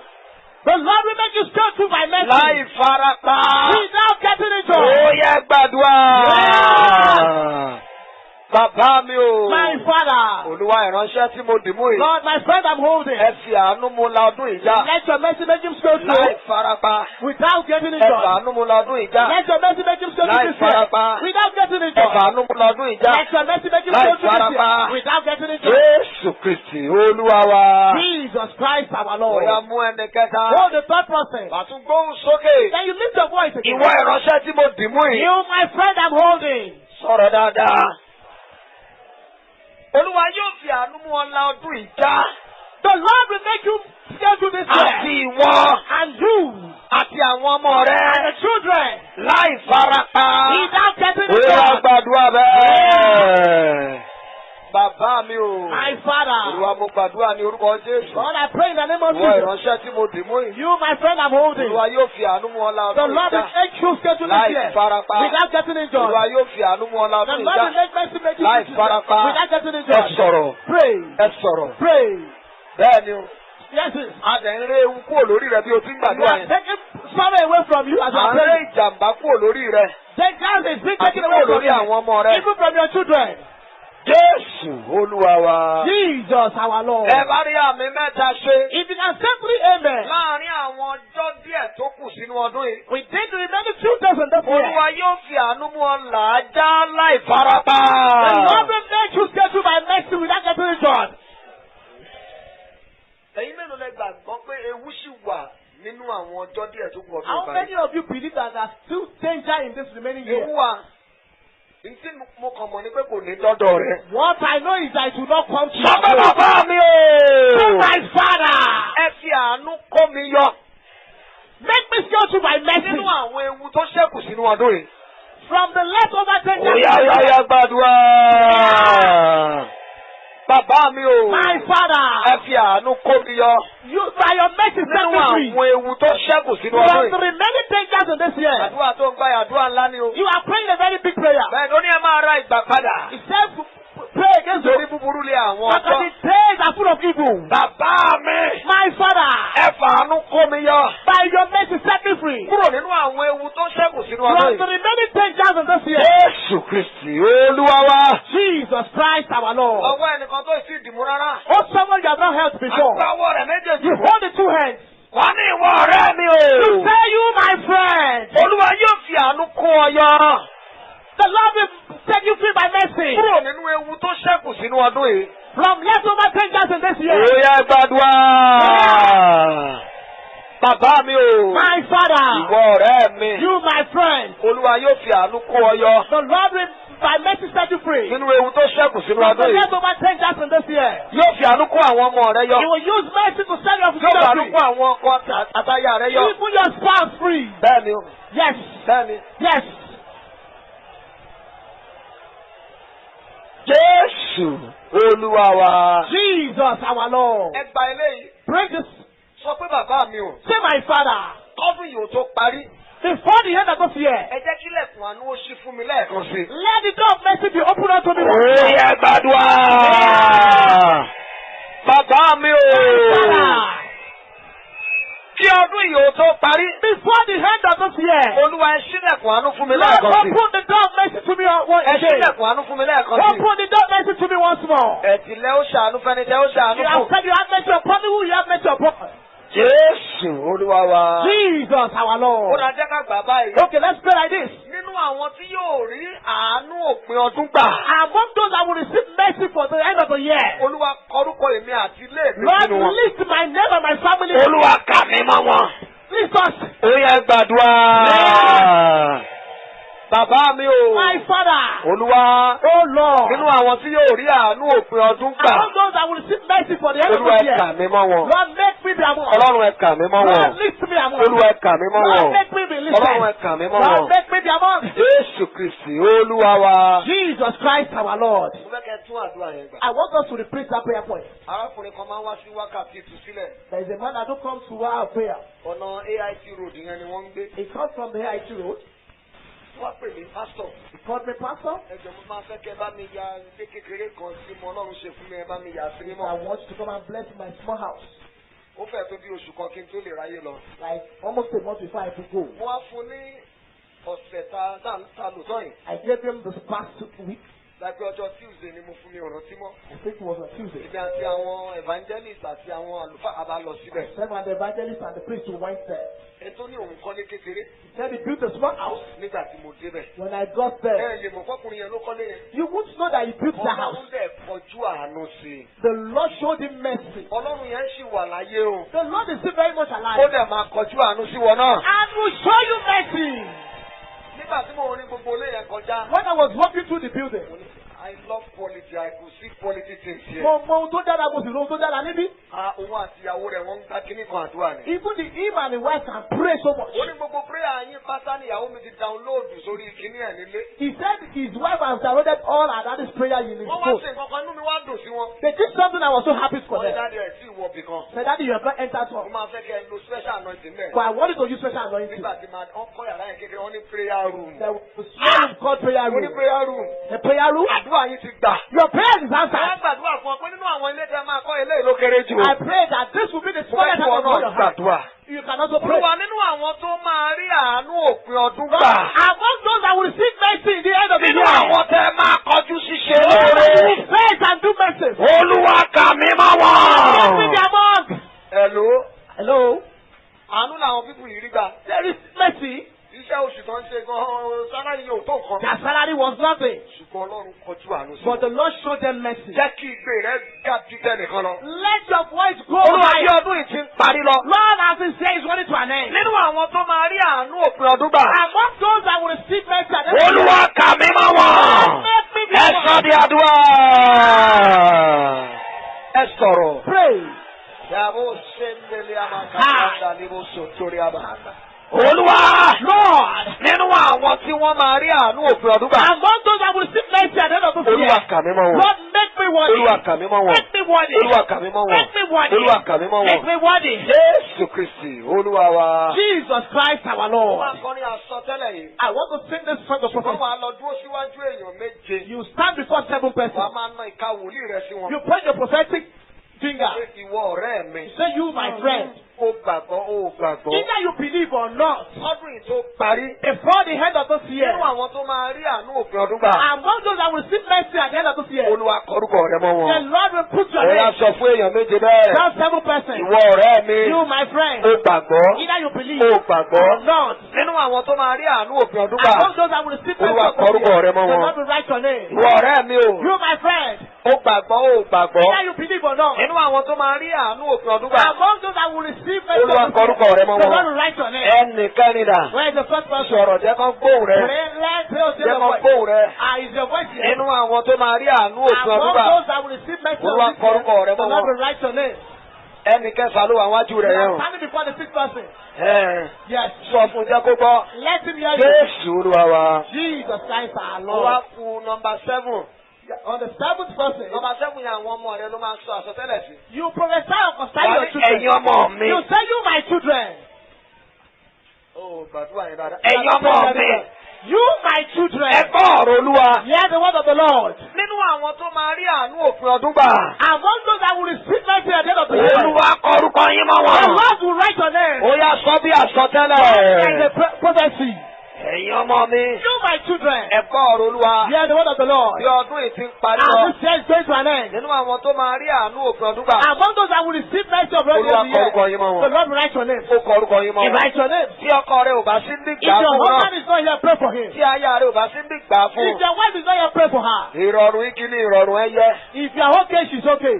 the Lord will make you strong through my mercy Láì farapa. without getting Ó injured. yẹ gbàdúrà. Bàbá mi o. My father, Olúwa ìránṣẹ́ tí mo dì mú yìí. Lord, my friend I'm holding, Ẹ fi àánú mú la ọdún ìjà. let your mercy make him strong Láì through farapa. without getting Ẹ injured. fàánú mú la ọdún ìjà. Let your mercy make him strong Láì through this year farapa. without getting Ẹ injured. fàánú mú la ọdún ìjà. Let your mercy make him Láì strong through this farapa. year without getting injured. Jésù Kristì Olúwa wa. Jesus Christ, our Bóyá Lord. mú ẹni kẹta. Hold the third person. Bàtún gbóhùn sókè. Then you lift your voice again. Ìwọ ìránṣẹ́ tí mo dì mú yìí. You, my friend I'm holding. Sọ̀rọ̀ dáadáa. Olúwa yóò fi àánú mú ọ la ọdún ìjà. The Lord will make you scale through this Àti year. ìwọ. And you Àti àwọn ọmọ and rẹ. the children Láì farapa. without getting Ó yá injured. gbàdúrà bẹ́ẹ̀. Bàbá mi o. My Father, Olúwa mo gbàdúrà ní orúkọ Jésù. Lord, I pray in the name of Ìwọ Jesus. ìránṣẹ́ tí mo dì mú yìí. You, my friend I'm holding. Olúwa yóò fi àánú mú ọ la The ọdún Lord will ìjà. make you scale through this Láì year farapa. without getting injured. Olúwa yóò fi àánú mú ọ la The ọdún Lord will ìjà. make mercy make you Láì this farapa. year without getting Ẹ injured. sọ̀rọ̀. Pray. Ẹ sọ̀rọ̀. Pray. Bẹ́ẹ̀ ni o. Yes, yes. A dẹ̀ ń ré ewu kúrò lórí rẹ bí o ti ń You gbàdúrà are yẹn. taking sorrow away from you as you À are ń ré praying. ìjàmbá kúrò lórí rẹ. Danger is being Àti taken kúrò away from lórí àwọn ọmọ rẹ. you, even from your children. Jésù Olúwa wa. Jesus, our Lord. Ẹ bá rí àmì mẹ́ta ṣe. If you can simply amen, Láàárín àwọn ọjọ́ díẹ̀ tó kù sínú ọdún yìí. we did the remaining 2 days in this year. Olúwa yóò fi àánú mú ọ là á já láì farapa. The Lord will make you get through by mercy without getting injured. Ẹ̀yin mélòó lẹ gbàgbọ́ pé ewu ṣì wà nínú àwọn ọjọ́ díẹ̀ tó kù ọdún How ìparí? many of you believe that there's still danger in this remaining year? Ewu wà. Ntí mo kàn mọ̀ ni pé kò ní dọ́dọ̀ rẹ. What I know is that it will not come to Sọ pé your bàbá home. mi o. So my Father, Ẹ fi àánú kó mi yọ make me scale through by mercy nínú àwọn ewu tó ṣẹ́kù sínú ọdún yìí. from the leftover danger. Oyá gbàdúrà. Bàbá mi o. My Father, Ẹ fi àánú kó mi yọ you by your mercy set nínú me free àwọn ewu tó ṣẹ́kù sínú from ọdún the yìí. remaining dangers in this year. Àdúrà tó ń gbà yà àdúrà ńlá ni o. You are praying a very big prayer. Bẹ́ẹ̀ ni ó ní ẹ máa ra ìgbà padà. He said, pray against Nítorí the búburú lé àwọn because ọjọ́. the days are full of evil. Bàbá mi. My Father, Ẹ fàánú kó mi yọ by your mercy set me free kúrò nínú àwọn ewu tó ṣẹ́kù sínú ọdún from the yìí. remaining dangers in this year. Jésù Kristì Olúwa wa. Jesus Christ our Lord. Ọwọ́ ẹnìkan tó sì dìmú rárá. Oh, someone you have not held before. Àgbàwọ̀ rẹ̀ méjèèjì. You hold the 2 hands. Wà ní ìwọ ọ̀rẹ́ mi To o. say you, my friend, Olúwa yóò fi àánú kó ọ yọ the Lord will set you free by mercy kúrò nínú ewu tó ṣẹ́kù sínú ọdún yìí. from leftover dangers in this year. Ó yá gbàdúrà. Bàbá mi o. My Father, Ìwọ ọ̀rẹ́ mi. you, my friend, Olúwa yóò fi àánú kó ọ yọ the Lord will by mercy set you free nínú ewu tó ṣẹ́kù sínú from the ọdún yìí. leftover dangers in this year. Yóò fi àánú kó àwọn ọmọ rẹ He yọ. will use mercy to set your Yóò fi children àánú free. kó àwọn ọkọ àtayà rẹ yọ. You put your spouse free. Bẹ́ẹ̀ni o. Yes, Bẹ́ẹ̀ni. yes. Jésù Olúwa wa. Jesus our Lord. Ẹ gba eléyìí. Pray this. Sọ pé bàbá mi o. Say, my Father, Ọdún yìí ò tó parí. Before the end of this year, ẹ jẹ́ kí ilẹ̀kùn àánú ó ṣí fún mi lẹ́ẹ̀kan sí. let the door of mercy be opened unto me. Ó yẹ gbàdúrà. Bàbá mi o. Kí ọdún yìí ó tó parí. Before the end of this year, Olúwa ẹ ṣílẹ̀kùn àánú fún mi Lord, lẹ́ẹ̀kan sí. open the door of mercy to me once Ẹ again. ṣílẹ̀kùn àánú fún mi lẹ́ẹ̀kan sí. Open the door of mercy to me once more. Ẹ̀tìlẹ̀ ó ṣàánú fẹ́ni tẹ́ ó ṣàánú You have fún. said you have mercy upon me, who you have mercy upon. Jésù Olúwa wa. Jesus, our Ó Lord. ra jẹ́ ká gbà báyìí. Okay, let's pray like this. Nínú àwọn tí yóò rí àánú òpin ọdún gbà. Among those that will receive mercy for the end of the year, Olúwa kọrúkọ èmi àti ilé mi Lord, nínú wọn. list my name and my family. Olúwa kà mí mọ́ wọn. List us. Ó yẹ gbàdúrà. Bàbá mi o. My Father. Olúwa. Oh Lord. Nínú àwọn tí yóò rí àánú òpin ọdún gbà. Among those that will receive mercy for the end of Olúwa the ẹ kà year, mí mọ́ wọn. Lord, make me be among us. Ọlọ́run ẹ kà mí mọ́ wọn. Lord, list me among us. Olúwa ẹ kà mí mọ́ Lord, wọn. make me be listed. Ọlọ́run ẹ kà mí mọ́ Lord, wọn. make me be among us. Jésù Kristì Olúwa wa. Jesus Christ, our Lord. Mo fẹ́ kẹ́ tún àdúrà yẹn gbà. I want us to repeat that prayer point. Arákùnrin kan máa ń wá sí wákàtí ìtúsílẹ̀. There is a man that don't come to our prayer. Ọ̀nà AIT road yẹn ni wọ́n ń gbé. He comes from the AIT road. Wọ́n pè mí pásítọ̀. He called me pastor. Ẹ̀jọ̀ mo máa fẹ́ kẹ́ bá mi ya ilé kékeré kan tí mo Ọlọ́run ṣe fún mi ẹ bá mi yà sí I mímọ́. want you to come and bless my small house. Ó fẹ́ tó bí oṣù kan kí n tó lè ráyè lọ. Like almost a month before I could go. Mo wá fún ní ọ̀sẹ̀ ta lò sọ́yìn. I gave him this past 2 weeks. Láìpẹ́ ọjọ́ Tuesday ni mo fún mi ọ̀rọ̀ tí mọ́. I think it was on Tuesday. Ibi àti àwọn evangelist àti àwọn àlùfáà àbá lọ síbẹ̀. Then when the evangelist and the priest went there, Ètò ní òun kọ́lé kékeré he said he built a small house. nígbà tí mo débẹ̀. When I got there, Ẹ lè mọ̀ fọ́kùnrin yẹn ló kọ́lé yẹn. you won't know that he built the house. Ọlọ́run dẹ̀ kọjú àánú sí i. The Lord showed him mercy. Ọlọ́run yẹn ṣì wà láyé o. The Lord is still very much Ó alive. dẹ̀ máa kọjú àánú sí wọn náà. And will show you mercy. Nígbà tí mo rí gbogbo ilé yẹn kọjá. When I was walking through the building, I love quality. I could see quality things here. mo mọ ohun tó dára, mo sì ro ohun tó dára níbí. Òun àti ìyàwó rẹ̀ wọ́n ń gbá kíní kan àdúrà ni. Even the him and the wife can pray so much. Ó ní gbogbo prayer yín pátá ni ìyàwó mi ti download sórí kíní ẹ̀ nílé. He said his wife has downloaded all our daddy's prayer in his Wọ́n wá phone. ṣe nǹkan kan inú mi wá dùn sí wọn. They did something I was so happy for Wọ́n ní them. dáadé ẹ̀ sí ìwọ bì kan. Said, Daddy, you have not entered Mo home. máa fẹ́ kẹ́ ẹ lo special anointing bẹ́ẹ̀. But I wanted to use special anointing. Nígbà tí wọ́n kọ́ yàrá yẹn kékeré, wọ́n ní prayer room. There was a small room called prayer Wọ́n ní room. prayer room. The prayer room. Àdúrà yín ti gbà. Your prayer is Wọ́n answered. gbàdúrà fún ọ pé nínú àwọn ilé tẹ́ máa kọ́ eléyìí ló kéré jù. I pray that this will be the Mo fẹ́ smallest kí house wọn of all náà your heart. gbàdúrà. You can also pray. Olúwa nínú àwọn tó máa rí àánú òpin ọdún gbà. Among those that will receive mercy in the end of the Nínú year. àwọn tẹ́ máa kọjú ṣíṣe Those that lóore. will faith and do mercy. Olúwa kà mí mọ́ Let me be wọn. among. Hello. Hello. Àánú làwọn pípù yìí rí gbà. There is mercy. Iṣẹ́ oṣù tó ń ṣe gan-an sálárì yóò tó nǹkan. Their salary was nothing. Ṣùgbọ́n Ọlọ́run kọjú àánú sí. But the Lord showed them mercy. Jẹ́ kí ìgbé rẹ̀ ga ju tẹnìkan lọ. Let your voice go Olúwa bí high. ọdún yìí ti ń parí lọ. Lord, as he says, is running to an end. Nínú àwọn tó máa rí àánú òpin ọdún gbà. Among those that will receive mercy at the end of the year. Olúwa kà mí mọ́ wọn. Let me be Ẹ among. sọ di àdúrà. Ẹ sọ̀rọ̀. Pray. Yàrá ṣe ń lélẹ̀ àmàkà ní bó so torí àbá. Olúwa, Lord, Nínú àwọn tí wọ́n máa rí àánú òpin ọdún gbà. among those that will receive mercy at the end of the Olúwa year. kà mí mọ́ wọn. Lord, make me worthy. Olúwa kà mí mọ́ wọn. Make me worthy. Olúwa kà mí mọ́ wọn. Make me worthy. Olúwa kà mí mọ́ Make wọn. me worthy. Jésù Kristì Olúwa wa. Jesus Christ our Wọ́n Lord. máa kọ́ ní àsọtẹ́lẹ̀ yìí. I want to sing this song of Wọ́n prophecy. máa lọ dúró síwájú èèyàn méje. You stand before 7 Wàá persons. máa na ìka wòlíì rẹ sí wọn. You point your prophetic finger. Ṣé ìwọ ọ̀rẹ́ mi? Say, you, my friend. Ó gbàgbọ́, ó gbàgbọ́. Either you believe or not, Ọdún yìí tó parí. before the end of this year, Nínú àwọn tó máa rí àánú òpin ọdún gbà. among those that will receive mercy at the end of this year, Olúwa kọrúkọ rẹ mọ́ the wọn. Lord will put your Ó yá name. sọ fún èèyàn méje bẹ́ẹ̀. That's 7 persons. Ìwọ ọ̀rẹ́ mi. You, my friend. Ó gbàgbọ́. Either you believe Ó gbàgbọ́. or not. Nínú àwọn tó máa rí àánú òpin ọdún gbà. Among those that will receive mercy Olúwa at the end of kọrúkọ this rẹ year, mọ́ the wọn. Lord will write your name. Ìwọ ọ̀rẹ́ mi o. You, my friend. Ó gbàgbọ́, ó gbàgbọ́. Either you believe or not. Nínú àwọn tó máa rí àánú òpin ọdún gbà. Among those that will receive mercy Olúwa at the kọrúkọ rẹ mọ́ the wọn. Lord will write your name. Ẹnìkan dà. Where is the first person? Sọ̀rọ̀ jẹ́ kán gbóhùn rẹ. Pray, let me Jẹ́ your kán voice. gbóhùn rẹ. Is your voice here? Nínú àwọn tó máa rí àánú òpin ọdún Among gbà. those that will receive mercy Olúwa on this year, kọrúkọ rẹ the mọ́ Lord wọn. will write your name. Ẹnì kẹfà ló wà wájú You rẹ̀ yẹn are o. standing before the 6th person. Yes. Sọ fún jẹ́ kó gbọ́. Let him hear you. Jésù Olúwa wa. Jesus Christ our Ó wá Lord. kù nọmba 7. On the 7th person, Nọmba 7 yẹn àwọn ọmọ rẹ ló máa sọ àsọtẹ́lẹ̀ sí. you prophesy concerning Wà your ní children. ẹ̀yin ọmọ mi. You say, you, my children. Ó gbàdúrà yẹn dáadáa. You Ẹ̀yin are ọmọ not mi. praying. You, my children, Ẹ gbọ́ ọ̀rọ̀ Olúwa. hear the word of the Lord. Nínú àwọn tó máa rí àánú òpin ọdún gbà. Among those that will receive mercy at the end of the year, Olúwa kọ orúkọ yín mọ́ the wọn. Lord will write your name. Ó yá sọ bí Like àsọtẹ́lẹ̀. the prophecy. Ẹ̀yin ọmọ mi. You, my children, Ẹ gbọ́ ọ̀rọ̀ Olúwa. hear the word of the Lord. Bí ọdún yìí ti ń parí And lọ. this year is going to an end. Nínú àwọn tó máa rí àánú òpin ọdún gbà. Among those that will receive mercy of the end Olúwa of the kọ orúkọ year, yín mọ́ the wọn. Lord will write your name. Ó kọ orúkọ yín mọ́ He wọn. writes your name. Tí ọkọ rẹ ò bá sí ní If gbà your fún náà. husband is not here, pray for him. Tí aya rẹ ò bá sí ní gbà fún. If your wife is not here, pray for her. Ìrọ̀rùn igi ni ìrọ̀rùn ẹyẹ. If you are okay, she's okay.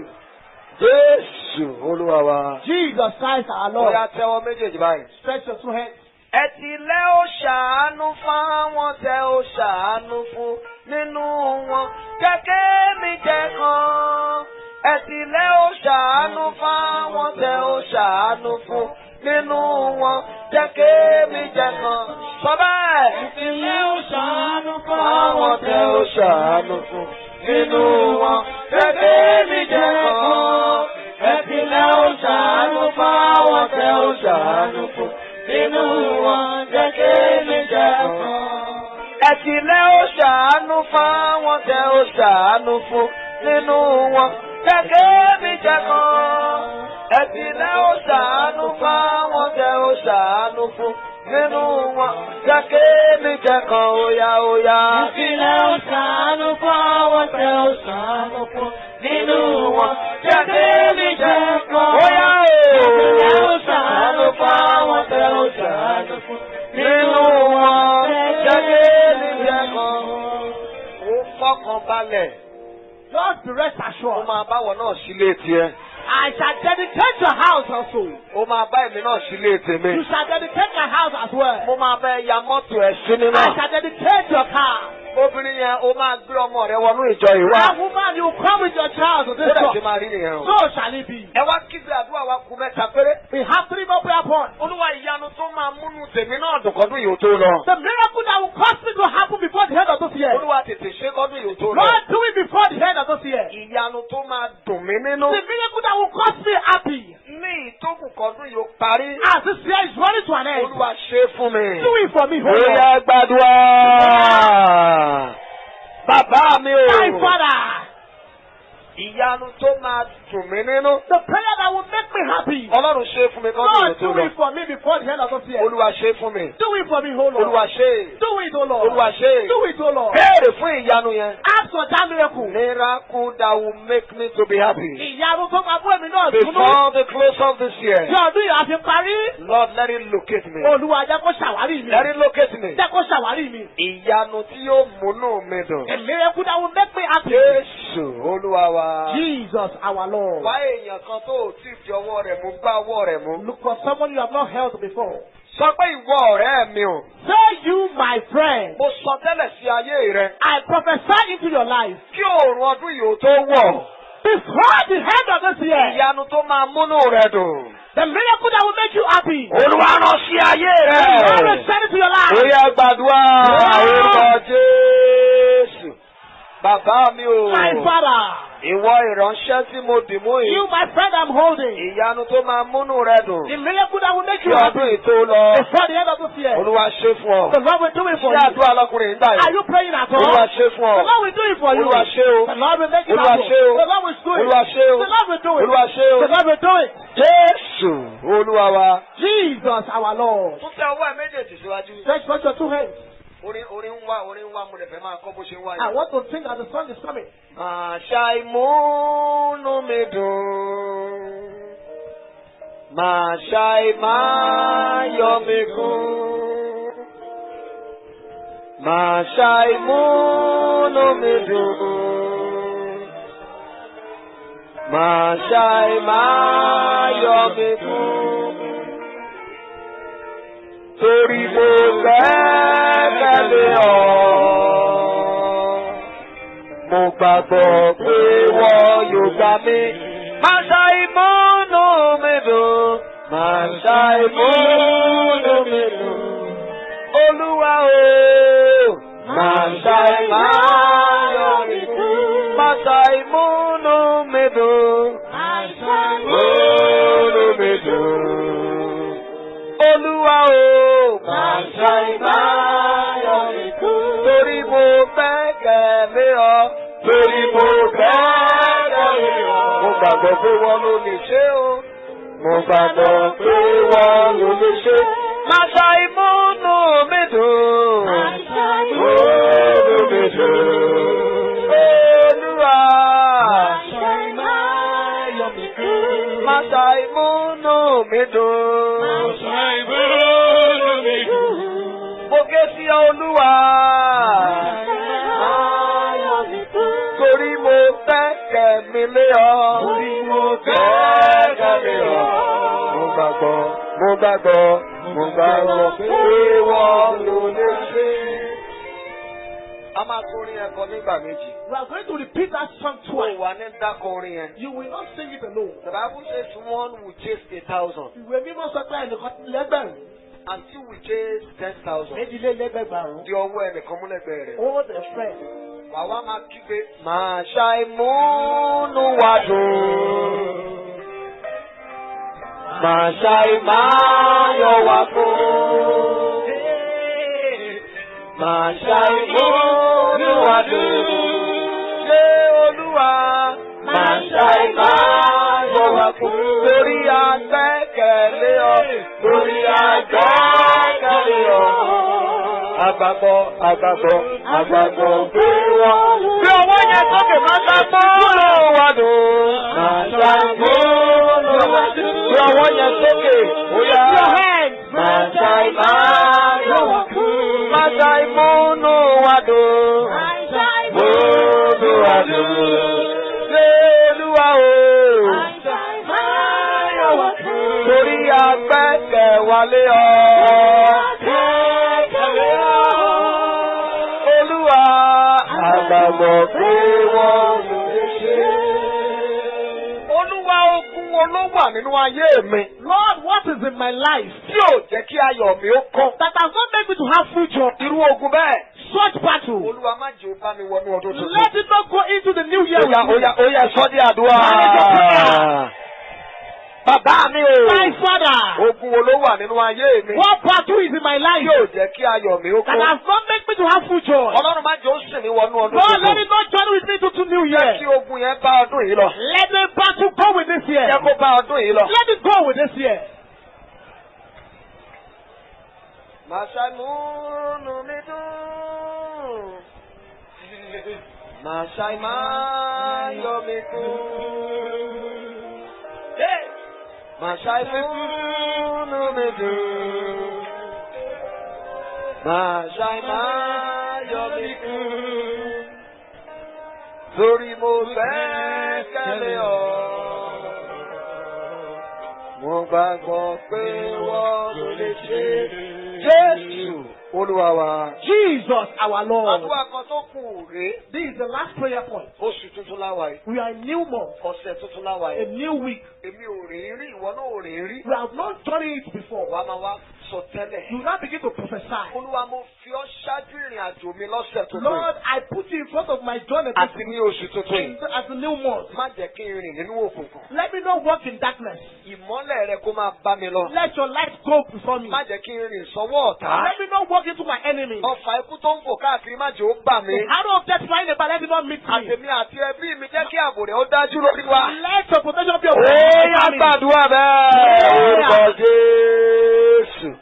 Jésù Olúwa wa. Jesus Christ our Ó Lord. yá tẹ́wọ́ méjèèjì báyìí. Stretch your two hands. Ẹ ti lẹ́ ó ṣàánú fáwọn tẹ́ ó ṣàánú fún nínú wọn. Kẹ̀kẹ́ mi jẹ kan. Ẹ ti lẹ́ ó ṣàánú fáwọn tẹ́ ó ṣàánú fún nínú wọn. Kẹ̀kẹ́ mi jẹ kan. Sọ bẹ́ẹ̀. Ẹ ti lẹ́ ó ṣàánú fáwọn tẹ́ ó ṣàánú fún nínú wọn. Kẹ̀kẹ́ mi jẹ kan. Ẹ ti lẹ́ ó ṣàánú fáwọn tẹ́ ó ṣàánú fún nínú wọn, jẹ́ kémi jẹ́ kan. Ẹ̀tìlẹ́ ó ṣàánú fáwọn tẹ́ ó ṣàánú fún nínú wọn, jẹ́ kémi jẹ́ kan. Ẹ̀tìlẹ́ ó ṣàánú fáwọn tẹ́ ó ṣàánú fún nínú wọn, jẹ́ kémi jẹ́ kan. Óyá óyá. Ẹ̀tìlẹ́ ó ṣàánú fáwọn tẹ́ ó ṣàánú fún nínú wọn, jẹ́ kémi jẹ́ kan. Óyá o. Ẹ̀tìlẹ́ ó ṣàánú fáwọn tẹ́ ó ṣàánú fún nínú wọn, jẹ́ kémi jẹ́ kan. Ó fọkàn balẹ̀. Just be rest Ó assured. máa báwọ̀ náà sílé tiẹ̀. I shall dedicate your house also. Ó máa bá èmi náà sílé tèmi. You shall dedicate my house as well. Mo máa bẹ ya mọ́tò ẹ̀ sí nínú. I shall dedicate your car. Obìnrin yẹn, ó máa gbé ọmọ rẹ̀ wọnú ìjọ ìwà. That woman, you come with your child to Ó this dẹ̀ ṣe church. máa rí nìyẹn o. So shall it be. Ẹ wá kígbe àdúrà wa kù mẹ́ta péré. We have 3 more prayer points. Olúwa ìyanu tó máa múnú tèmi náà dùn kọ́dún yìí ó tó lọ. The miracle that will cause me to happen before the end of this year. Olúwa tètè ṣe kọ́dún yìí ó tó lọ. Lord, do it before the end of this year. Ìyanu tó máa dùn mí nínú. The miracle that will cause me happy. Ní ìtókù kọ́dún yìí ó parí. As this year is running to an end. Olúwa ṣe fún mi. Do it for me, Ó Lord. yá gbàdúrà. Bàbá mi o. My Father. Ìyanu tó máa dùn mí nínú. The prayer that will make me happy. Ọlọ́run ṣe fún mi kọ́dún yìí ó Lord, tó do lọ. it for me before the end of this year. Olúwa ṣe fún mi. Do it for me, oh Lord. Olúwa ṣe. Do it, oh Lord. Olúwa ṣe. Do it, oh Lord. Béèrè fún ìyanu yẹn. Ask for that miracle. Miracle that will make me to be happy. Ìyanu tó máa mú èmi náà dùnú. Before the close of this year. Tí ọdún yìí a fi parí. Lord, let it locate me. Olúwa jẹ́ kó ṣàwárí mi. Let it locate me. Jẹ́ kó ṣàwárí mi. Ìyanu tí yóò múnú mi dùn. A miracle that will make me happy. Jésù Olúwa wa. Jesus our Lord. Wá èèyàn kan tó ò tí fi ọwọ́ rẹ̀ mú gbá ọwọ́ rẹ̀ mú. Look for someone you have not held before. Sọ pé ìwọ ọ̀rẹ́ mi o. Say you, my friend. Mo sọ tẹ́lẹ̀ sí ayé rẹ. I prophesy into your life. Kí òòrùn ọdún yìí ó tó wọ̀. Before the end of this year. Ìyanu tó máa múnú rẹ dùn. The miracle that will make you happy. Olúwa rán sí ayé I will rẹ. send it to your life. Ó yá gbàdúrà orúkọ Jésù. Bàbá mi o. My Father. Ìwọ ìránṣẹ́ tí mo dì mú You, yìí. my friend, I'm holding. Ìyanu tó máa múnú rẹ dùn. The miracle that will make Kí you happy. ọdún yìí tó lọ. Before the end of this year. Olúwa ṣe fún ọ. The Lord will do it for Ṣé you. àdúrà lọkùnrin nígbà Are yìí? you praying at all? Olúwa ṣe fún The ọ. Lord will do it for you. Olúwa ṣe o. The Lord will make it Olúwa happen. ṣe o. The Lord will do it. Olúwa ṣe o. The Lord will do it. Olúwa ṣe o. The Lord will do it. Jésù Olúwa wa. Jesus our Lord. Tún tẹ ọwọ́ ẹ méjèèjì síwájú. Stretch forth your two hands. Orin ń wá mo lè fẹ́ máa kọ́ bó ṣe ń wá I yìí. want to sing as the song is coming. Àṣà ìmúnú mi dùn. Màṣà ìmáyọ̀ mi kún. Màṣà ìmúnú mi dùn. Màṣà ìmáyọ̀ mi kún. Torí mo gbẹ́kẹ̀lé ọ. Mo gbàgbọ́ pé wọ́n yóò gbà mí. Màṣà ìmúnú mi dùn. Màṣà ìmúnú mi dùn. Olúwa o. Màṣà ìmáyọ̀ mi dùn. Màṣà ìmúnú mi dùn. Màṣà ìmúnú mi dùn. Olúwa o. gbẹ́kẹ̀lé ọ. Torí mo gbẹ́kẹ̀lé ọ. Mo gbàgbọ́ pé wọ́n ló lè ṣe o. Mo gbàgbọ́ pé wọ́n ló lè ṣe. Máa ṣàìmúnú mi dùn. Múnú mi dùn. Olúwa. Máa ṣàìmúnú mi dùn. Mo ké sí Olúwa. Torí mo gbẹ́kẹ̀ lé ọ. Torí mo gbẹ́kẹ̀ lé ọ. Mo gbàgbọ́ pé wọ́n ló lè ṣe. A máa kọrin ẹ̀kọ́ nígbà méjì. We are going to repeat that song Tó twice. wà ní dákọrin yẹn. You will not sing it alone. The Bible says one will chase 1,000 Ìwé mímọ́ sọ pé ẹnìkan lẹ́gbẹ̀rún. and two will chase 10,000. Méjìlé lẹ́gbẹ̀gbàrún. Di ọwọ́ ẹnìkan mú lẹ́gbẹ̀ẹ́ rẹ̀. Hold a friend. Wà wá máa kígbe. Máa ṣàìmúnú wa dùn. Máa ṣàìmáyọ̀ wa kún. Máa ṣàìmúnú wa dùn. Ṣé Olúwa? Máa ṣàìmáyọ̀ wa kún. Torí agbẹ́kẹ̀lé ọ. Torí agbẹ́kẹ̀lé ọ. Àgbàgbọ́ pé wọ́n. Bí ọwọ́ yẹn sókè máa ṣàìmúnú wa dùn. Máa ṣàìmúnú wa dùn. Bí ọwọ́ yẹn sókè. Ó yá. Máa ṣàìmáyọ̀ wa kún. Máa ṣàìmúnú wa dùn. Múnú wa dùn. Ṣé Olúwa o? Torí agbẹ́kẹ̀ wálé ọ. Olúwa àgbàgbọ́ pé wọ́n lè ṣe. Olúwa ogun wo ló wà nínú ayé mi? Lord, what is in my life Tí ò jẹ́ kí ayọ̀ mi ó kún. that has not made me to have future? Irú ogun bẹ́ẹ̀. Such battle. Olúwa má jẹ́ ó bá mi wọnú ọdún tuntun. Let it not go into the new year. Oya sọ́dí àdúrà. Bàbá mi o. My father. Ogun wo ló wà nínú ayé mi? What battle is in my life Yóò jẹ́ kí ayọ̀ mi ó that kún. has not made me to have future? Ọlọ́run má jẹ́ ó sìn mí wọnú ọdún Lord, let tuntun. it not join with me to new Jẹ́ kí year. ogun yẹn bá ọdún yìí lọ. Let the battle go with this year. Jẹ́ kó bá ọdún yìí lọ. Let it go with this year. Màá ṣàìmúnú mi dùn. Màá ṣàìmáyọ̀ mi dùn. Màá ṣàìmúnú mi dùn. Màá ṣàìmáyọ̀ mi dùn. Torí mo gbẹ́kẹ̀lé ọ. Mo gbàgbọ́ pé wọ́n lè ṣe. Jésù Olúwa wa. Jesus, our Lord. Àdúrà kan tó kù rèé. This is the last prayer point. Oṣù tuntun láwa yìí. We are a new month, Ọ̀sẹ̀ tuntun láwa a yìí. new week. Èmi ò rìn rí, ìwọ náà ò rìn rí. We have not done it before. Wàá máa wá sọ tẹ́lẹ̀. You now begin to prophesy. Olúwa mo fi ọ́ ṣáájú ìrìn àjò mi lọ́sẹ̀ tuntun. Lord, I put you in front of my journey Àti ní oṣù tuntun yìí. as a new month. Má jẹ́ kí n rìn nínú òkùnkùn. Let me not walk in darkness. Ìmọ́lẹ̀ rẹ kó máa bá mi lọ. Let your light go before me. Má jẹ́ kí n rìn sọ́wọ́ ọ̀tá. Let me not walk into my enemy. Ọfà ikú tó ń fò káàkiri má jẹ́ ó bà mí. The arrow of death flying about, let it not meet me. Àtèmi àti ẹbí mi jẹ́ kí ààbò rẹ̀ ó dájú lórí wa. Let your protection be Ó upon yá me. gbàdúrà bẹ́ẹ̀. Orúkọ Jésù.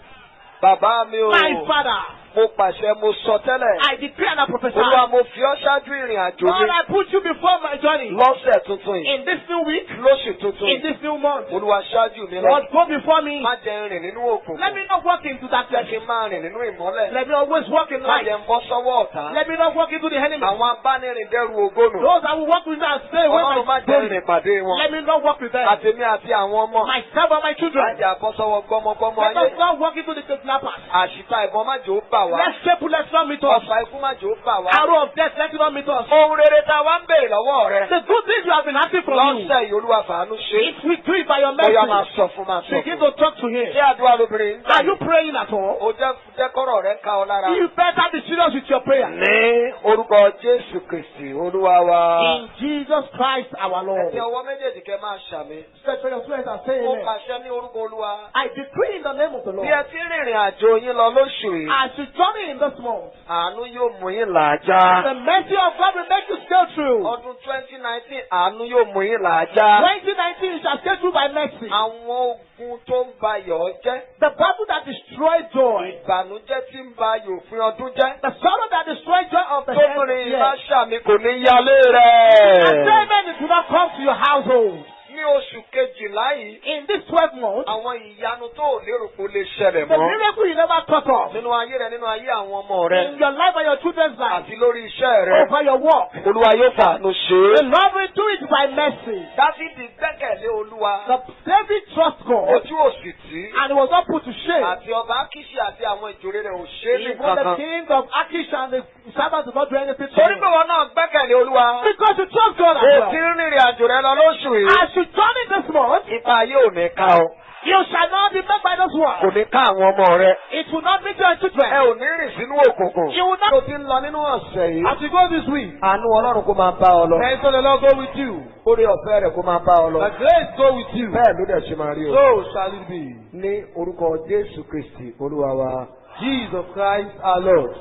Bàbá mi o. My Father, Mo pàṣẹ mo sọ tẹ́lẹ̀. I decree and I prophesy. Olúwa mo fi ọ́ ṣáájú ìrìn àjò Lord, mi. I put you before my journey. Lọ́sẹ̀ tuntun yìí. In this new week, Lóṣù tuntun in yìí. this new month. Olúwa ṣáájú mi lọ. Lord, go before me. Má jẹ́ rìn nínú òkùnkùn. Let me not walk into Jẹ́ darkness. kí n máa rìn nínú ìmọ́lẹ̀. Let me always walk in Má light. jẹ́ ń bọ́ sọ́wọ́ ọ̀tá. Let me not walk into the enemy. Àwọn abánirìndẹ́rù ògónù. Those that will walk with me and stay away Ọlọ́run má my jẹ́ glory. rìn pàdé wọn. Let me not walk with them. Àtèmi àti àwọn ọmọ. Myself and my Má children. jẹ́ àbọ́sọ́wọ́ gbọ́mọgbọ́mọ Let ayé. us not walk into the kidnappers. Àṣìta ìbọn má jẹ́ ó bà wá. Let's cripple, let's not meet us. Ọfà ikú má jẹ́ ó bà wá. Arrow of death, let it not meet us. Ohun rere tá a wá ń béèrè lọ́wọ́ rẹ. The good things you have been asking from you. Lọ́sẹ̀ yìí Olúwa fàánú ṣe. If we do it by your Bóyá máa mercy, sọ fún máa sọ begin fún. to talk to him. Ṣé àdúrà lóbìnrin ń gbà? Are you praying at all? Ó jẹ́ kọ́rọ̀ rẹ̀ ká ọ lára. You better be serious with your prayer. Ní orúkọ Jésù Kristì Olúwa wa. In Jesus Christ our Lord. Ẹ̀sìn ọwọ́ méjèèjì kẹ́ máa ṣàmì. Stretch your hands and say Mo amen. pàṣẹ ní orúkọ Olúwa. I decree in the name of the Bí Lord. ẹ ti rìnrìn àjò yín lọ lóṣù yìí. As you journey in this month, Àánú yóò mú yín làájá. the mercy of God will make you stay true. Ọdún 2019 àánú yóò mú yín làájá. 2019 you shall stay true by mercy. Àwọn ogun tó ń ba yọ̀ jẹ́. The battle that destroys joy, Ìbànújẹ́ tí ń ba yòfin ọdún jẹ́. the sorrow that destroys joy of the head of the Tóbìnrin year. ìbáṣà mi kò ní yálé And rẹ̀. amen, it will not come to your household. Ní oṣù kejìlá yìí, In this 12 months, àwọn ìyanu tó ò lérò kó lè ṣẹlẹ̀ the mọ́. miracle you never thought of Nínú ayé rẹ̀, nínú ayé àwọn ọmọ rẹ̀, in your life and your children's life, àti lórí iṣẹ́ rẹ̀. over your work, Olúwa yóò fàánú ṣe the é. Lord will do it by mercy. Dáfídì gbẹ́kẹ̀lé Olúwa. The David trust God, Ojú òsì tí. and he was not put to shame. Àti ọba Akiṣi àti àwọn ìjòrè rẹ̀ ò ṣe é ní Even the kankan. king of Akish and the servants did not do anything to Torí him. pé wọn náà gbẹ́kẹ̀lé Olúwa. Because you trust God as O ti well. ń rìnrìn àjò rẹ lọ lóṣù yìí. As you journey this month, Ipa ayé ò ní ká ọ. you shall not be met by this Kò world. ní ká àwọn ọmọ rẹ. It will not meet your children. Ẹ ò ní rìn sínú òkùnkùn. You will not. Tó ti ń lọ nínú ọ̀sẹ̀ yìí. As you go this week, Àánú Ọlọ́run kó máa bá ọ lọ. may the Lord go with you. Oore ọ̀fẹ́ rẹ̀ kó máa bá ọ lọ. The grace go with you. Bẹ́ẹ̀ ló dẹ̀ ṣe máa rí o. So shall it be. Ní orúkọ Jésù Kristì Olúwa wa. Jesus Christ our Lord.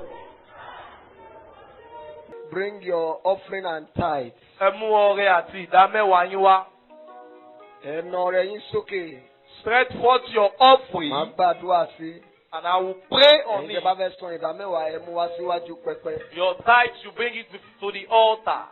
Bring your offering and tithe. Ẹ mú ọrẹ àti ìdámẹ́wàá yín wá. Ẹ̀nà ọrẹ yín sókè. Stretch forth your offering Màá gbàdúrà sí. and I will pray on Ẹ̀yin it. tẹ́ bá fẹ́ san ìdá mẹ́wàá ẹ mú wá síwájú pẹpẹ. Your tithes, you bring it to the altar.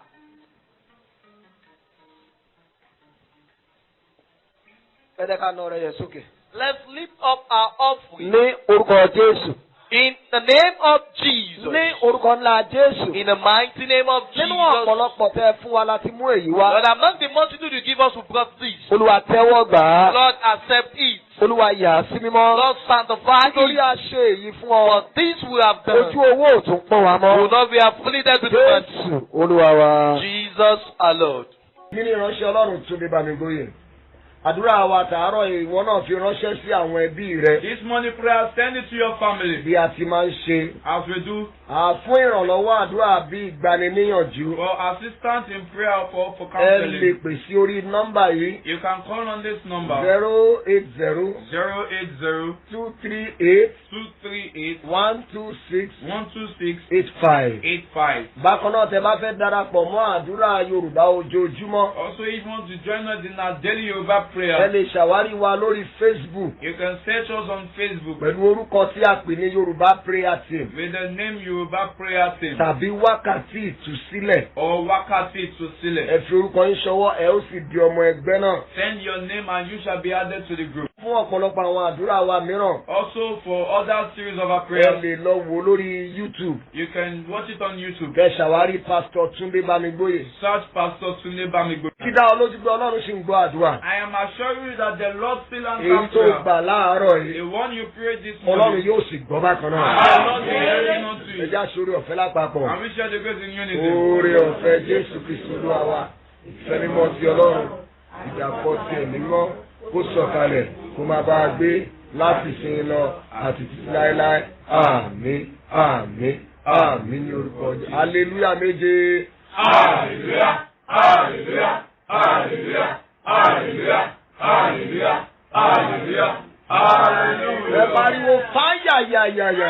Ẹ jẹ́ ká na ọrẹ yẹn sókè. Let's lift up our offering Ní orúkọ Jésù. in the name of Jesus. Ní orúkọ ńlá Jésù. In the mighty name of Nínú Jesus. ọ̀pọ̀lọpọ̀ tẹ́ fún wa láti mú èyí wá. Lord, among the multitude you give us, we brought this. Olúwa tẹ́wọ́ gbà á. Lord, accept it. Olúwa yà á sí mímọ́. Lord, sanctify Nítorí it. a ṣe èyí fún ọ. For this we have Ojú done. owó ò tún pọ́n wa We will mọ́. not be afflicted with the Jésù Olúwa wa. Jesus our Lord. Nínú ìránṣẹ́ Ọlọ́run Túndé Bámigbóyè. Àdúrà wa tàárọ̀ ìwọ náà fi ránṣẹ́ sí àwọn ẹbí rẹ. This morning prayer, send it to your family, Bí a ti máa ń ṣe. as we do, Fún ìrànlọ́wọ́ àdúrà bí ìgbaniníyànjú. for assistance in prayer for Ẹ lè counseling. pè sí orí nọ́mbà yìí. You can call on this number, 080 080 238 238 126 126 85. 85. Bákan náà tẹ bá fẹ́ darapọ̀ mọ́ àdúrà Yorùbá ojoojúmọ́. Also, if you want to join us in our daily Yoruba Ẹ prayer, lè ṣàwárí wa lórí Facebook you can search us on Facebook pẹ̀lú orúkọ tí a pè ní Yorùbá Prayer Team with the name Yoruba Prayer Team tàbí Wákàtí Ìtúsílẹ̀. or Wakati Tusile. Ẹ fi orúkọ yín ṣọwọ́ ẹ ó sì di ọmọ ẹgbẹ́ náà. Send your name and you shall be added to the group. Fún ọ̀pọ̀lọpọ̀ àwọn àdúrà wa mìíràn, Also, for other series of our ẹ prayers, lè lọ wò lórí YouTube. you can watch it on YouTube. Kẹ́ ṣàwárí Pásítọ̀ Túndé Bámigbóyè. Search Pastor Tunde Bamigbo. Kí dá ọ lójú pé Ọlọ́run ṣì ń gbọ́ àdúrà. I am assuring you that the Lord still Èyí answers tó prayer. gbà láàárọ̀ The yìí, one you prayed this Ọlọ́run morning, yóò sì gbọ́ bákan and náà. the Lord will hear unto Ẹ you. já sórí ọ̀fẹ́ lápapọ̀. And we share the grace in unity. Oore ọ̀fẹ́ Jésù Kristi Olúwa wa. Ìfẹ́ mímọ́ ti Ọlọ́run. Ìdàpọ̀ ti ẹ̀mí mọ́. Kó sọ̀kalẹ̀ kó máa bá a gbé láti sin lọ àti títí láéláé. Àmín, àmín, àmín ní orúkọ Jésù. Hallelujah méje. Hallelujah, hallelujah, hallelujah, hallelujah, hallelujah, hallelujah, hallelujah. Ẹ pariwo fáyà yàyàyà.